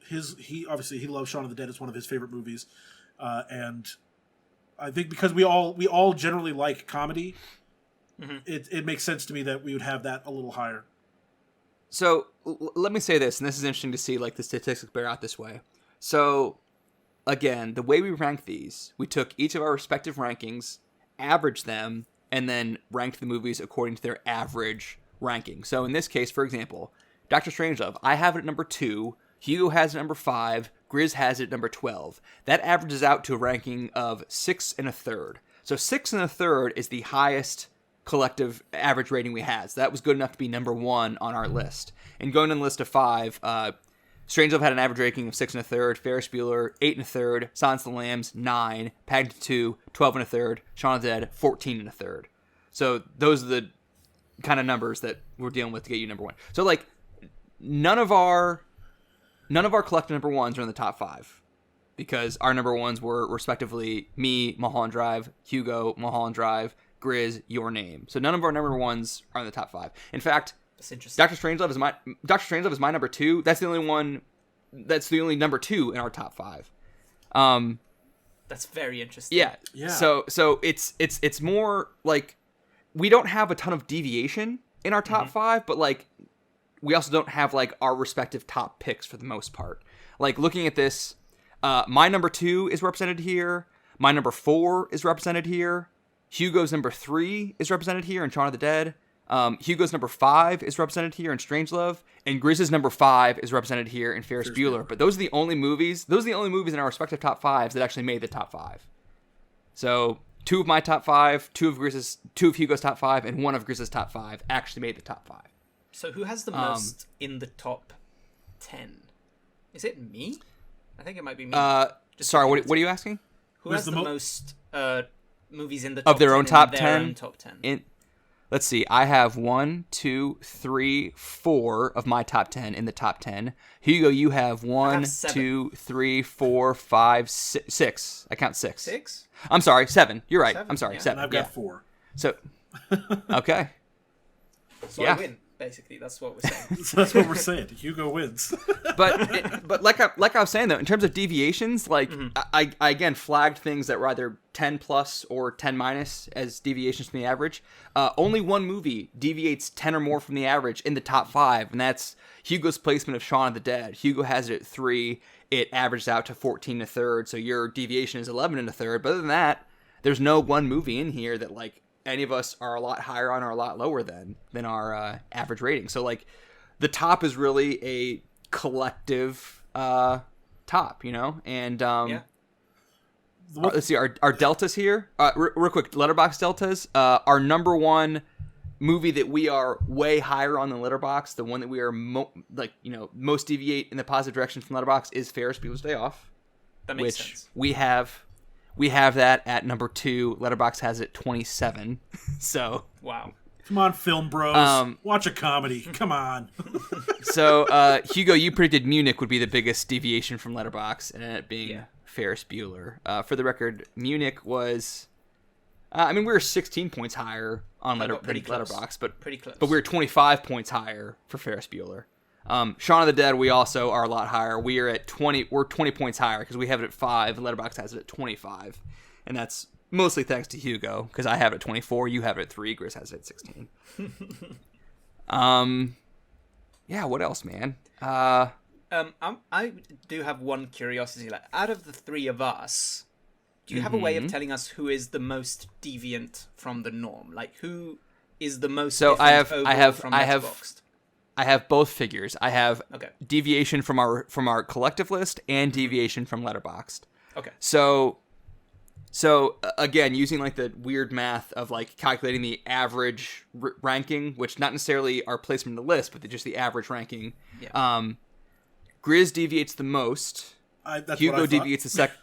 he loves Shaun of the Dead. It's one of his favorite movies, and I think because we all generally like comedy, it makes sense to me that we would have that a little higher. So let me say this, and this is interesting to see the statistics bear out this way. So again, the way we rank these, we took each of our respective rankings, averaged them, and then ranked the movies according to their average ranking. So in this case, for example, Doctor Strangelove, I have it at number 2, Hugo has it at number 5, Grizz has it at number 12. That averages out to a ranking of 6 1/3. So 6 1/3 is the highest collective average rating we had. So that was good enough to be number 1 on our list. And going on the list of 5, Strangelove had an average rating of 6 1/3, Ferris Bueller 8 1/3, Silence of the Lambs 9, Paddington 2 12 1/3, Shaun of the Dead 14 1/3. So those are the kind of numbers that we're dealing with to get you number 1. So like none of our collective number 1s are in the top 5 because our number 1s were respectively me, Mulholland Drive, Hugo, Mulholland Drive, Grizz, Your Name. So none of our number 1s are in the top 5. In fact, that's interesting. Doctor Strangelove is my number 2. That's the only one. That's the only number 2 in our top 5. That's very interesting. Yeah. So it's more like we don't have a ton of deviation in our top 5, but like we also don't have like our respective top picks for the most part. Like looking at this, my number 2 is represented here. My number 4 is represented here. Hugo's number 3 is represented here in Shaun of the Dead. Hugo's number 5 is represented here in Strangelove, and Grizz's number 5 is represented here in Ferris Bueller. But those are the only movies. Those are the only movies in our respective top 5s that actually made the top 5. So 2 of my top 5, 2 of Hugo's top 5, and 1 of Grizz's top 5 actually made the top 5. So who has the most in the top 10? Is it me? I think it might be me. Sorry, what are you asking? Who has the most movies in the top of their 10 own top in 10? Their own top 10. Let's see. I have 1, 2, 3, 4 of my top 10 in the top 10. Hugo, you have 1, 2, 3, 4, 5, 6. I count 6. 6? I'm sorry, 7. You're right. 7, I'm sorry, yeah. 7. And I've got 4. So, okay. So I win. Basically, that's what we're saying. So that's what we're saying. Hugo wins. But like I was saying though, in terms of deviations, like I again flagged things that were either 10 plus or 10 minus as deviations from the average. Only one movie deviates 10 or more from the average in the top 5, and that's Hugo's placement of Shaun of the Dead. Hugo has it at 3. It averages out to 14 1/3, so your deviation is 11 1/3. But other than that, there's no one movie in here that like any of us are a lot higher on or a lot lower than our average rating. So like the top is really a collective top, you know? And let's see, our deltas here. Real quick, letterboxd deltas. Our number 1 movie that we are way higher on the letterboxd, the one that we are most deviate in the positive direction from letterboxd is Ferris Bueller's Day Off. That makes sense. We have that at number 2. Letterboxd has it 27. So wow. Come on, film bros. Watch a comedy. Come on. So Hugo, you predicted Munich would be the biggest deviation from Letterboxd, and it being Ferris Bueller. For the record, Munich was. We were 16 points higher on Letterboxd, but pretty close. But we were 25 points higher for Ferris Bueller. Shaun of the Dead, we also are a lot higher. We are at 20. We're 20 points higher because we have it at 5, and Letterboxd has it at 25, and that's mostly thanks to Hugo because I have it at 24. You have it at 3. Grizz has it at 16. Yeah. What else, man? I do have one curiosity. Like, out of the 3 of us, do you have a way of telling us who is the most deviant from the norm? Like, who is the most? So I have Letterboxd? I have both figures. I have deviation from our collective list and deviation from Letterboxd. Okay. So again, using like the weird math of like calculating the average ranking, which not necessarily our placement in the list, but just the average ranking. Yeah. Grizz deviates the most. Hugo deviates the second.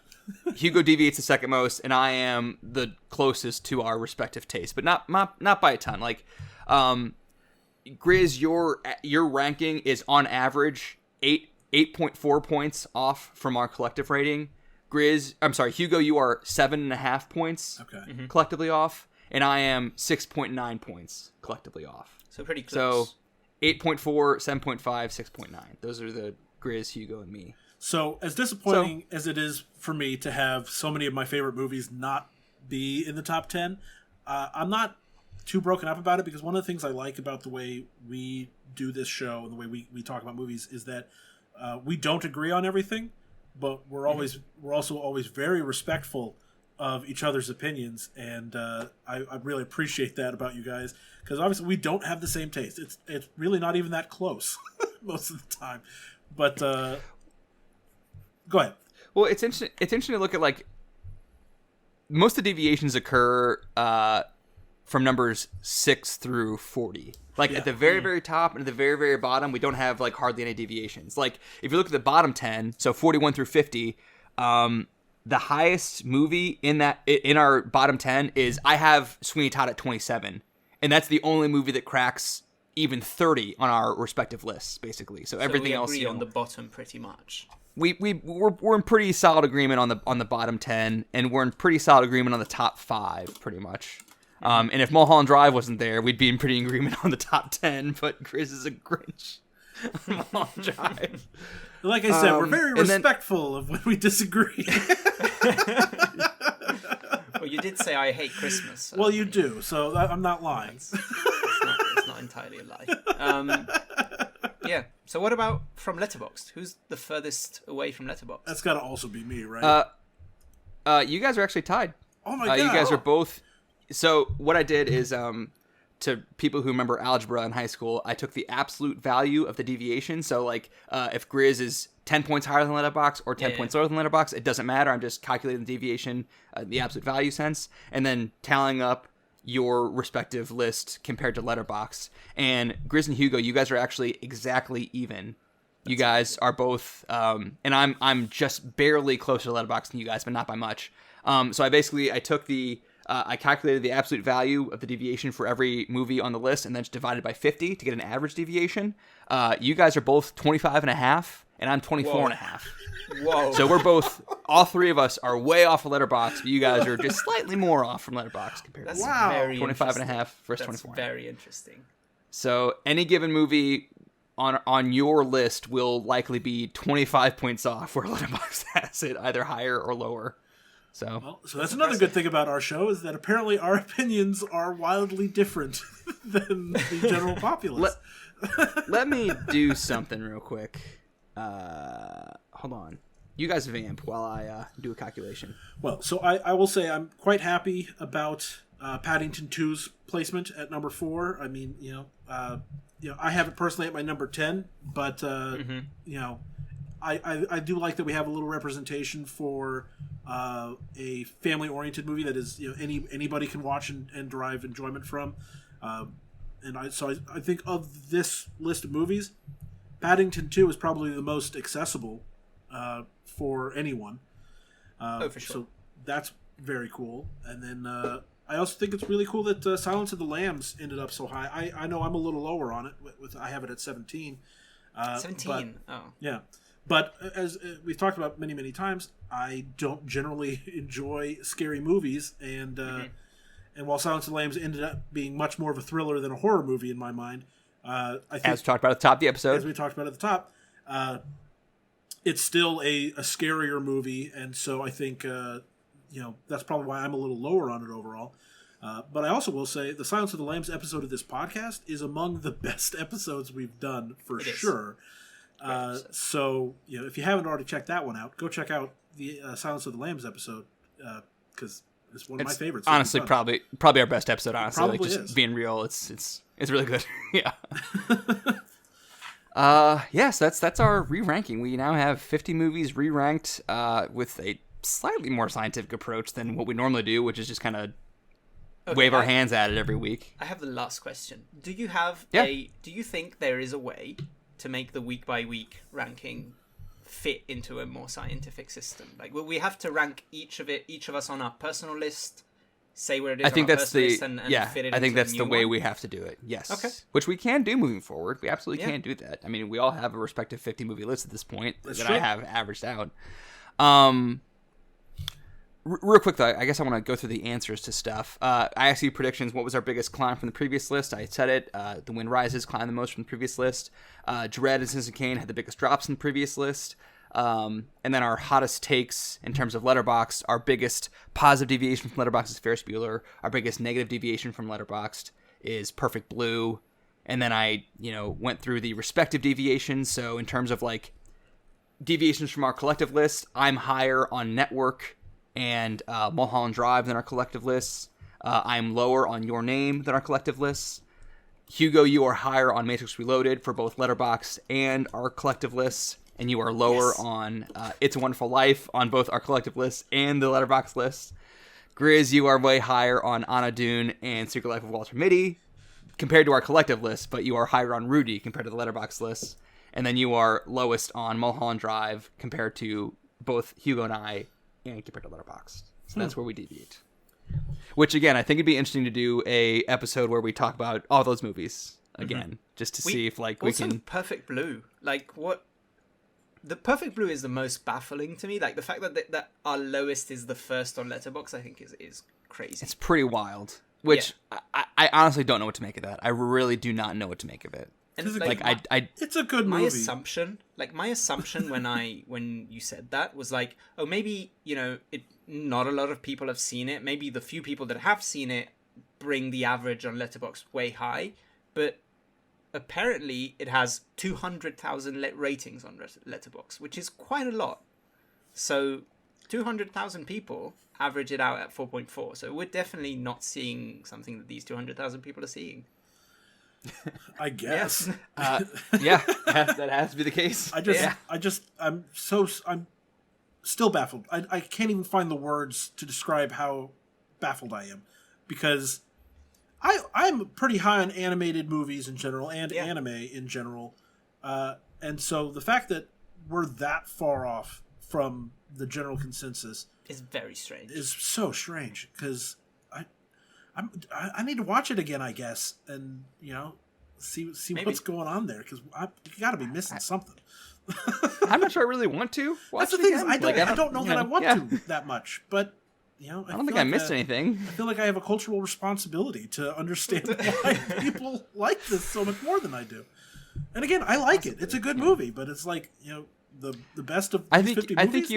Hugo deviates the second most, and I am the closest to our respective taste, but not by a ton. Like, Grizz, your ranking is on average 8.4 points off from our collective rating. Hugo, you are 7.5 points collectively off, and I am 6.9 points collectively off. So pretty close. So 8.4, 7.5, 6.9. Those are the Grizz, Hugo, and me. So as disappointing as it is for me to have so many of my favorite movies not be in the top 10, I'm not too broken up about it because one of the things I like about the way we do this show and the way we talk about movies is that we don't agree on everything, but we're also always very respectful of each other's opinions, and I really appreciate that about you guys, because obviously we don't have the same taste. It's really not even that close most of the time. But go ahead. Well, it's interesting to look at, like, most of the deviations occur from numbers 6 through 40. Like, at the very, very top and at the very, very bottom, we don't have, like, hardly any deviations. Like, if you look at the bottom 10, so 41 through 50, the highest movie in our bottom 10 is, I have Sweeney Todd at 27, and that's the only movie that cracks even 30 on our respective lists, basically. So everything else, we agree on the bottom pretty much. We're in pretty solid agreement on the bottom 10, and we're in pretty solid agreement on the top 5, pretty much. And if Mulholland Drive wasn't there, we'd be in pretty agreement on the top 10. But Grizz is a Grinch. Mulholland Drive. Like I said, we're very respectful of when we disagree. Well, you did say I hate Christmas. So well, you do, so I'm not lying. It's not entirely a lie. Yeah. So what about from letterboxd? Who's the furthest away from letterboxd? That's got to also be me, right? You guys are actually tied. Oh my god! You guys are both. So what I did is, to people who remember algebra in high school, I took the absolute value of the deviation. So, like, if Grizz is 10 points higher than letterboxd or 10 points lower than letterboxd, it doesn't matter. I'm just calculating the deviation, the absolute value sense, and then tallying up your respective list compared to letterboxd. And Grizz and Hugo, you guys are actually exactly even. You guys are both, and I'm just barely closer to letterboxd than you guys, but not by much. So I took I calculated the absolute value of the deviation for every movie on the list, and then just divided by 50 to get an average deviation. You guys are both 25.5, and I'm 24.5. Whoa. So we're both, all three of us are way off of letterboxd, but you guys are just slightly more off from letterboxd compared to That's very 25.5 versus 24. That's very interesting. So any given movie on your list will likely be 25 points off where letterboxd has it, either higher or lower. So that's another good thing about our show, is that apparently our opinions are wildly different than the general populace. Let me do something real quick. Hold on. You guys vamp while I do a calculation. Well, so I will say I'm quite happy about Paddington 2's placement at number 4. I mean, I have it personally at my number 10, but I do like that we have a little representation for a family-oriented movie that is anybody can watch and derive enjoyment from. I think of this list of movies, Paddington 2 is probably the most accessible for anyone. For sure. So that's very cool. And then I also think it's really cool that Silence of the Lambs ended up so high. I know I'm a little lower on it. I have it at 17. 17? Yeah. But as we've talked about many, many times, I don't generally enjoy scary movies. And while Silence of the Lambs ended up being much more of a thriller than a horror movie in my mind, I think, as we talked about at the top of the episode, it's still a scarier movie. And so I think, that's probably why I'm a little lower on it overall. But I also will say the Silence of the Lambs episode of this podcast is among the best episodes we've done for sure. So if you haven't already checked that one out, go check out the Silence of the Lambs episode, because it's one of my favorites. Honestly, probably our best episode. Honestly, probably like, just is. Being real, it's really good. Yeah. Yes, that's our re-ranking. We now have 50 movies re-ranked with a slightly more scientific approach than what we normally do, which is just kind of wave our hands at it every week. I have the last question. Do you have do you think there is a way to make the week by week ranking fit into a more scientific system? Like, will we have to rank each of us on our personal list, say where it is I think on our that's personal list, and fit it I think into that's a the new way one? we have to do it. Yes. Okay. Which we can do moving forward. We absolutely can do that. I mean, we all have a respective 50 movie list at this point that I have averaged out. Real quick, though, I guess I want to go through the answers to stuff. I asked you predictions. What was our biggest climb from the previous list? I said it. The Wind Rises climbed the most from the previous list. Dread and Citizen Kane had the biggest drops in the previous list. And then our hottest takes in terms of letterboxd, our biggest positive deviation from letterboxd is Ferris Bueller. Our biggest negative deviation from letterboxd is Perfect Blue. And then I, went through the respective deviations. So in terms of, like, deviations from our collective list, I'm higher on Network and Mulholland Drive than our collective lists. I'm lower on Your Name than our collective lists. Hugo, you are higher on Matrix Reloaded for both letterboxd and our collective lists, and you are lower on It's a Wonderful Life on both our collective lists and the letterboxd list. Grizz, you are way higher on Anna Dune and Secret Life of Walter Mitty compared to our collective list, but you are higher on Rudy compared to the letterboxd list. And then you are lowest on Mulholland Drive compared to both Hugo and I and compared to letterboxd. So that's where we deviate. Which, again, I think it'd be interesting to do a episode where we talk about all those movies again, just to see if, like, we can... Perfect Blue. Like, what... The Perfect Blue is the most baffling to me. Like, the fact that our lowest is the first on Letterboxd, I think, is crazy. It's pretty wild. Which, I honestly don't know what to make of that. I really do not know what to make of it. And, like, it's a good movie. My assumption when you said that was like, oh, maybe, not a lot of people have seen it. Maybe the few people that have seen it bring the average on Letterboxd way high. But apparently it has 200,000 ratings on Letterboxd, which is quite a lot. So 200,000 people average it out at 4.4. So we're definitely not seeing something that these 200,000 people are seeing. I guess. That has to be the case. I'm still baffled. I can't even find the words to describe how baffled I am, because I'm pretty high on animated movies in general and anime in general, and so the fact that we're that far off from the general consensus is very strange. Is so strange, because I need to watch it again, I guess, and see Maybe. What's going on there, because you got to be missing something. I'm not sure I really want to watch That's the thing is, I don't know that I want to that much, but I don't think I missed anything. I feel like I have a cultural responsibility to understand why people like this so much more than I do. And again, I like it. It's a good movie, but it's like, the best of 50 movies. I think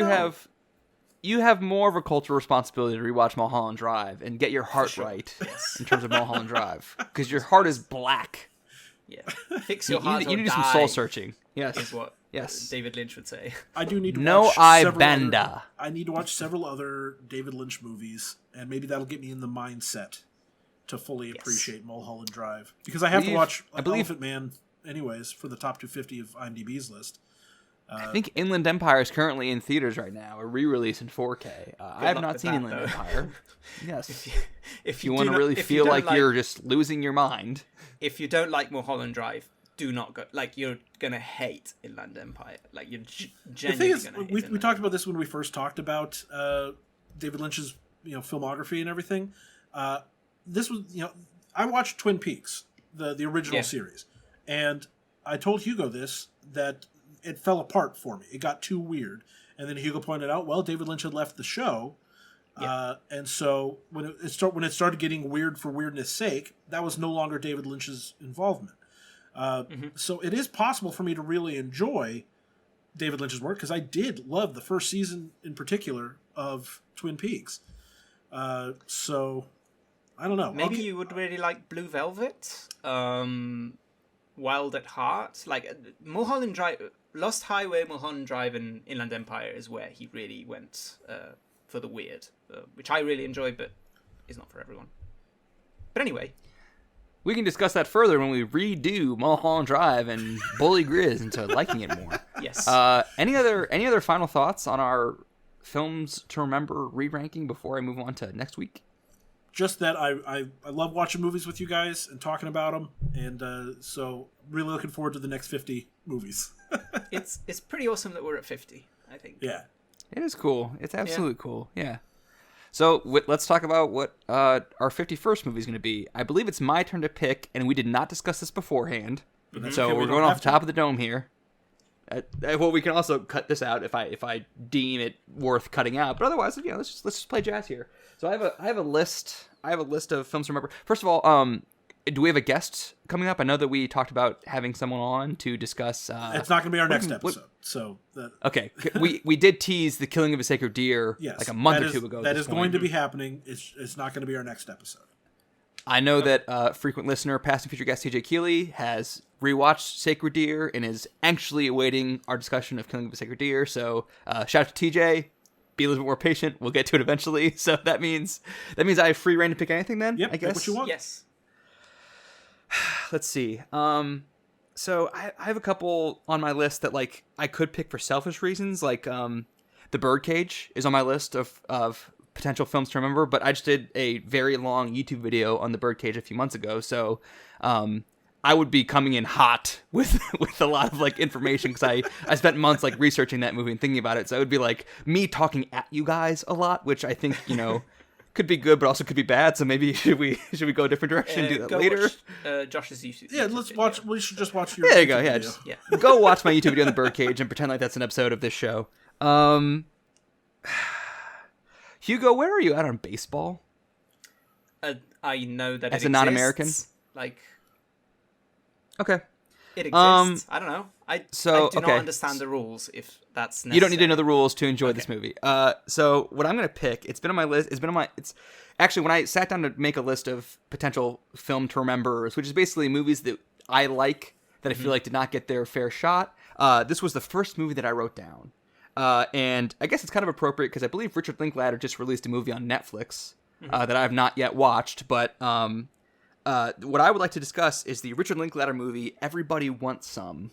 you have more of a cultural responsibility to rewatch Mulholland Drive and get your heart right in terms of Mulholland Drive, because your heart is black. Yeah, fix your heart. You need some soul searching. Yes, is what David Lynch would say. I do need to watch I need to watch several other David Lynch movies, and maybe that'll get me in the mindset to fully appreciate Mulholland Drive, because I have to watch Elephant Man anyways for the top 250 of IMDb's list. I think Inland Empire is currently in theaters right now, a re-release in 4K. I have not seen Inland Empire. Yes. If you want to really feel like you're just losing your mind. If you don't like Mulholland Drive, do not go. Like, you're going to hate Inland Empire. Like, you're genuinely going to hate it. We talked about this when we first talked about David Lynch's filmography and everything. This was, I watched Twin Peaks, the original series. And I told Hugo that it fell apart for me. It got too weird. And then Hugo pointed out, well, David Lynch had left the show. And so when it started getting weird for weirdness' sake, that was no longer David Lynch's involvement. So it is possible for me to really enjoy David Lynch's work, because I did love the first season in particular of Twin Peaks. So I don't know. Maybe you would really like Blue Velvet, Wild at Heart, like Mulholland Drive. Lost Highway, Mulholland Drive, and Inland Empire is where he really went for the weird, which I really enjoy, but is not for everyone. But anyway, we can discuss that further when we redo Mulholland Drive and bully Grizz into liking it more. Yes. Any other final thoughts on our films to remember re-ranking before I move on to next week? Just that I love watching movies with you guys and talking about them, and so really looking forward to the next 50 movies. It's pretty awesome that we're at 50, I think. Yeah. It is cool. It's absolutely cool. Yeah. So let's talk about what our 51st movie is going to be. I believe it's my turn to pick, and we did not discuss this beforehand. Mm-hmm. So we're going off the top of the dome here. Well, we can also cut this out if I deem it worth cutting out. But otherwise, let's just play jazz here. So I have a list. I have a list of films to remember. First of all, do we have a guest coming up? I know that we talked about having someone on to discuss. It's not going to be our next episode. Okay, we did tease The Killing of a Sacred Deer like a month or two ago. That is going to be happening. It's not going to be our next episode. I know that frequent listener, past and future guest TJ Keeley has rewatched Sacred Deer and is anxiously awaiting our discussion of Killing of a Sacred Deer. So shout out to TJ. Be a little bit more patient. We'll get to it eventually. So that means I have free reign to pick anything then. Yep, I guess. pick what you want. Yes. Let's see. So I have a couple on my list that like I could pick for selfish reasons. Like The Birdcage is on my list of potential films to remember, but I just did a very long YouTube video on The Birdcage a few months ago, so I would be coming in hot with a lot of like information because I spent months like researching that movie and thinking about it. So it would be like me talking at you guys a lot, which I think could be good, but also could be bad. So maybe should we go a different direction? Do that later. Watch, Josh's YouTube. Yeah, let's watch. Video. We should just watch your. There you go. YouTube Yeah, video. just go watch my YouTube video on The Birdcage and pretend like that's an episode of this show. Hugo, where are you at on baseball? I know that as it a non-American, like okay, it exists. I don't know. I do not okay. understand the rules. If that's necessary. You don't need to know the rules to enjoy this movie. So what I'm gonna pick, it's been on my list. It's actually when I sat down to make a list of potential film to remembers, which is basically movies that I like that I feel like did not get their fair shot. This was the first movie that I wrote down. And I guess it's kind of appropriate because I believe Richard Linklater just released a movie on Netflix that I have not yet watched. But what I would like to discuss is the Richard Linklater movie Everybody Wants Some.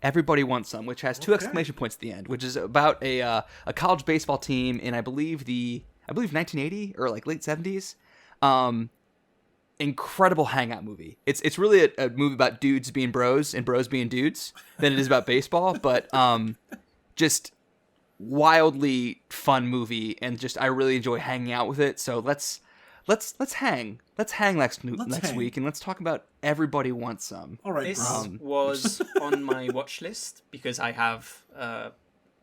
Everybody Wants Some, which has two exclamation points at the end, which is about a college baseball team in I believe 1980 or like late 70s. Incredible hangout movie. It's really a movie about dudes being bros and bros being dudes than it is about baseball, but just wildly fun movie, and just I really enjoy hanging out with it. So let's hang next week, and let's talk about Everybody Wants Some. All right, this was on my watch list because I have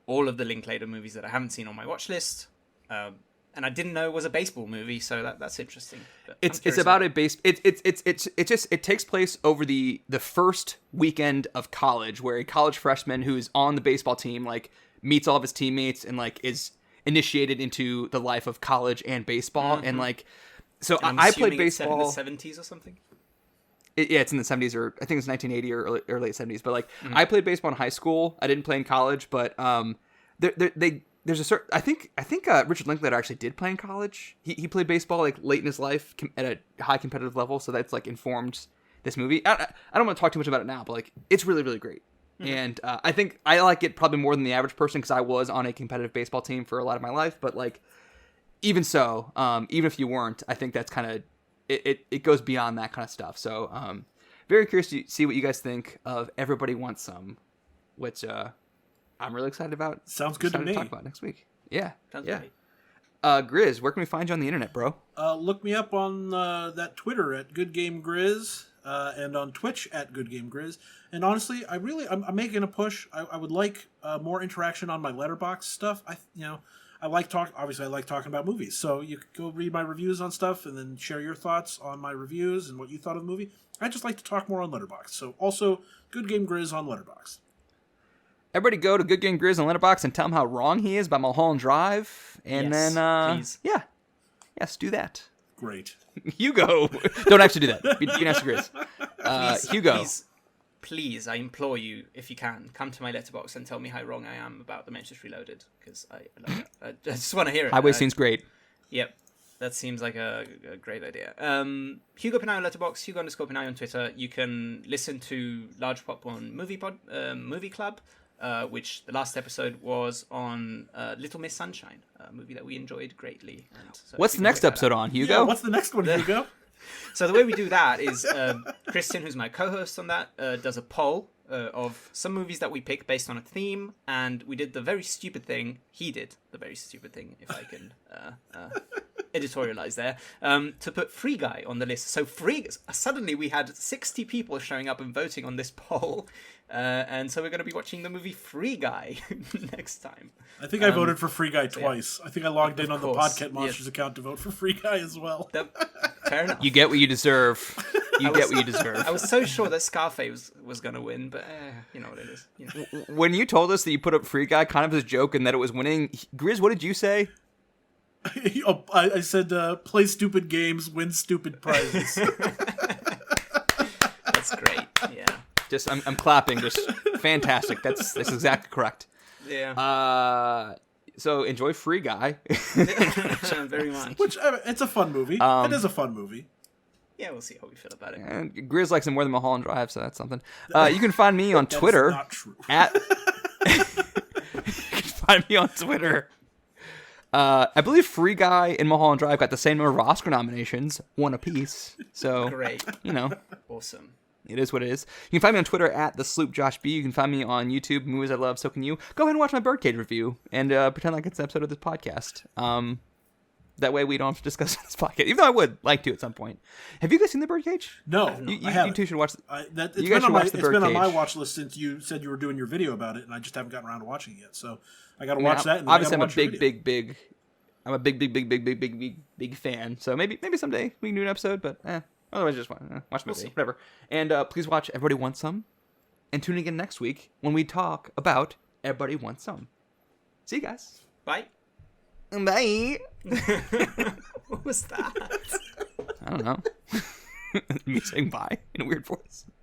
all of the Linklater movies that I haven't seen on my watch list, and I didn't know it was a baseball movie, so that's interesting. But it's about a base. It takes place over the first weekend of college, where a college freshman who is on the baseball team like meets all of his teammates and like is initiated into the life of college and baseball, and like so and I played baseball in the 70s or something. It's in the 70s, or I think it's 1980 or late 70s. But like I played baseball in high school. I didn't play in college, but there's a certain I think Richard Linklater actually did play in college. He played baseball like late in his life at a high competitive level, so that's like informed this movie. I don't want to talk too much about it now, but like it's really, really great. And I think I like it probably more than the average person because I was on a competitive baseball team for a lot of my life. But like, even so, even if you weren't, I think that's kind of it goes beyond that kind of stuff. So very curious to see what you guys think of Everybody Wants Some, which I'm really excited about. Sounds good to me. Talk about next week. Yeah, Sounds yeah. great. Grizz, where can we find you on the internet, bro? Look me up on that Twitter at Good Game Grizz. And on Twitch at Good Game Grizz. And honestly, I'm making a push. I would like more interaction on my letterboxd stuff. I like talking about movies. So you could go read my reviews on stuff and then share your thoughts on my reviews and what you thought of the movie. I just like to talk more on Letterboxd. So also Good Game Grizz on Letterboxd. Everybody go to Good Game Grizz on Letterboxd and tell him how wrong he is about Mulholland Drive. And yes, then please. Yes, do that. Great. Hugo, don't actually do that. You can ask Grizz. Hugo, please, I implore you, if you can, come to my letterbox and tell me how wrong I am about The Manchester Reloaded, because I love it. I just want to hear it. Highway Scene's great. Yep, that seems like a great idea. Hugo Pinay on Letterboxd, Hugo _ on Twitter. You can listen to Large Pop on Movie Club, which the last episode was on Little Miss Sunshine, a movie that we enjoyed greatly. And so what's the next episode on, Hugo? Yeah, what's the next one, Hugo? So the way we do that is Christian, who's my co-host on that, does a poll of some movies that we pick based on a theme, and we did the very stupid thing. He did the very stupid thing, if I can editorialize there, to put Free Guy on the list. So suddenly we had 60 people showing up and voting on this poll, and so we're going to be watching the movie Free Guy next time. I think I voted for Free Guy twice. Yeah. I think I logged in on the Podcat Monsters account to vote for Free Guy as well. Fair enough. You get what you deserve. Get what you deserve. I was so sure that Scarface was going to win, but you know what it is. You know. When you told us that you put up Free Guy kind of as a joke and that it was winning, Grizz, what did you say? I said play stupid games, win stupid prizes. That's great. Yeah. Just I'm clapping. Just fantastic. That's exactly correct. Yeah. So enjoy Free Guy. Very much. Which it's a fun movie. It is a fun movie. Yeah, we'll see how we feel about it. And Grizz likes it more than Mulholland Drive, so that's something. You can find me on Twitter. Not true. You can find me on Twitter. I believe Free Guy and Mulholland Drive got the same number of Oscar nominations, one apiece. So Great. Awesome. It is what it is. You can find me on Twitter at @thesloopjoshb. You can find me on YouTube, Movies I Love, So Can You. Go ahead and watch my Birdcage review and pretend like it's an episode of this podcast. That way we don't have to discuss this podcast, even though I would like to at some point. Have you guys seen the Birdcage? No, I haven't. You two should watch. It's you guys should watch the been on my Birdcage. watch list since you said you were doing your video about it, and I just haven't gotten around to watching it yet. So I got to watch that. And Obviously, I'm a a big fan. So maybe someday we can do an episode, but otherwise just watch the movie, whatever. And please watch Everybody Wants Some, and tune in again next week when we talk about Everybody Wants Some. See you guys. Bye. Bye. What was that? I don't know. Me saying bye in a weird voice.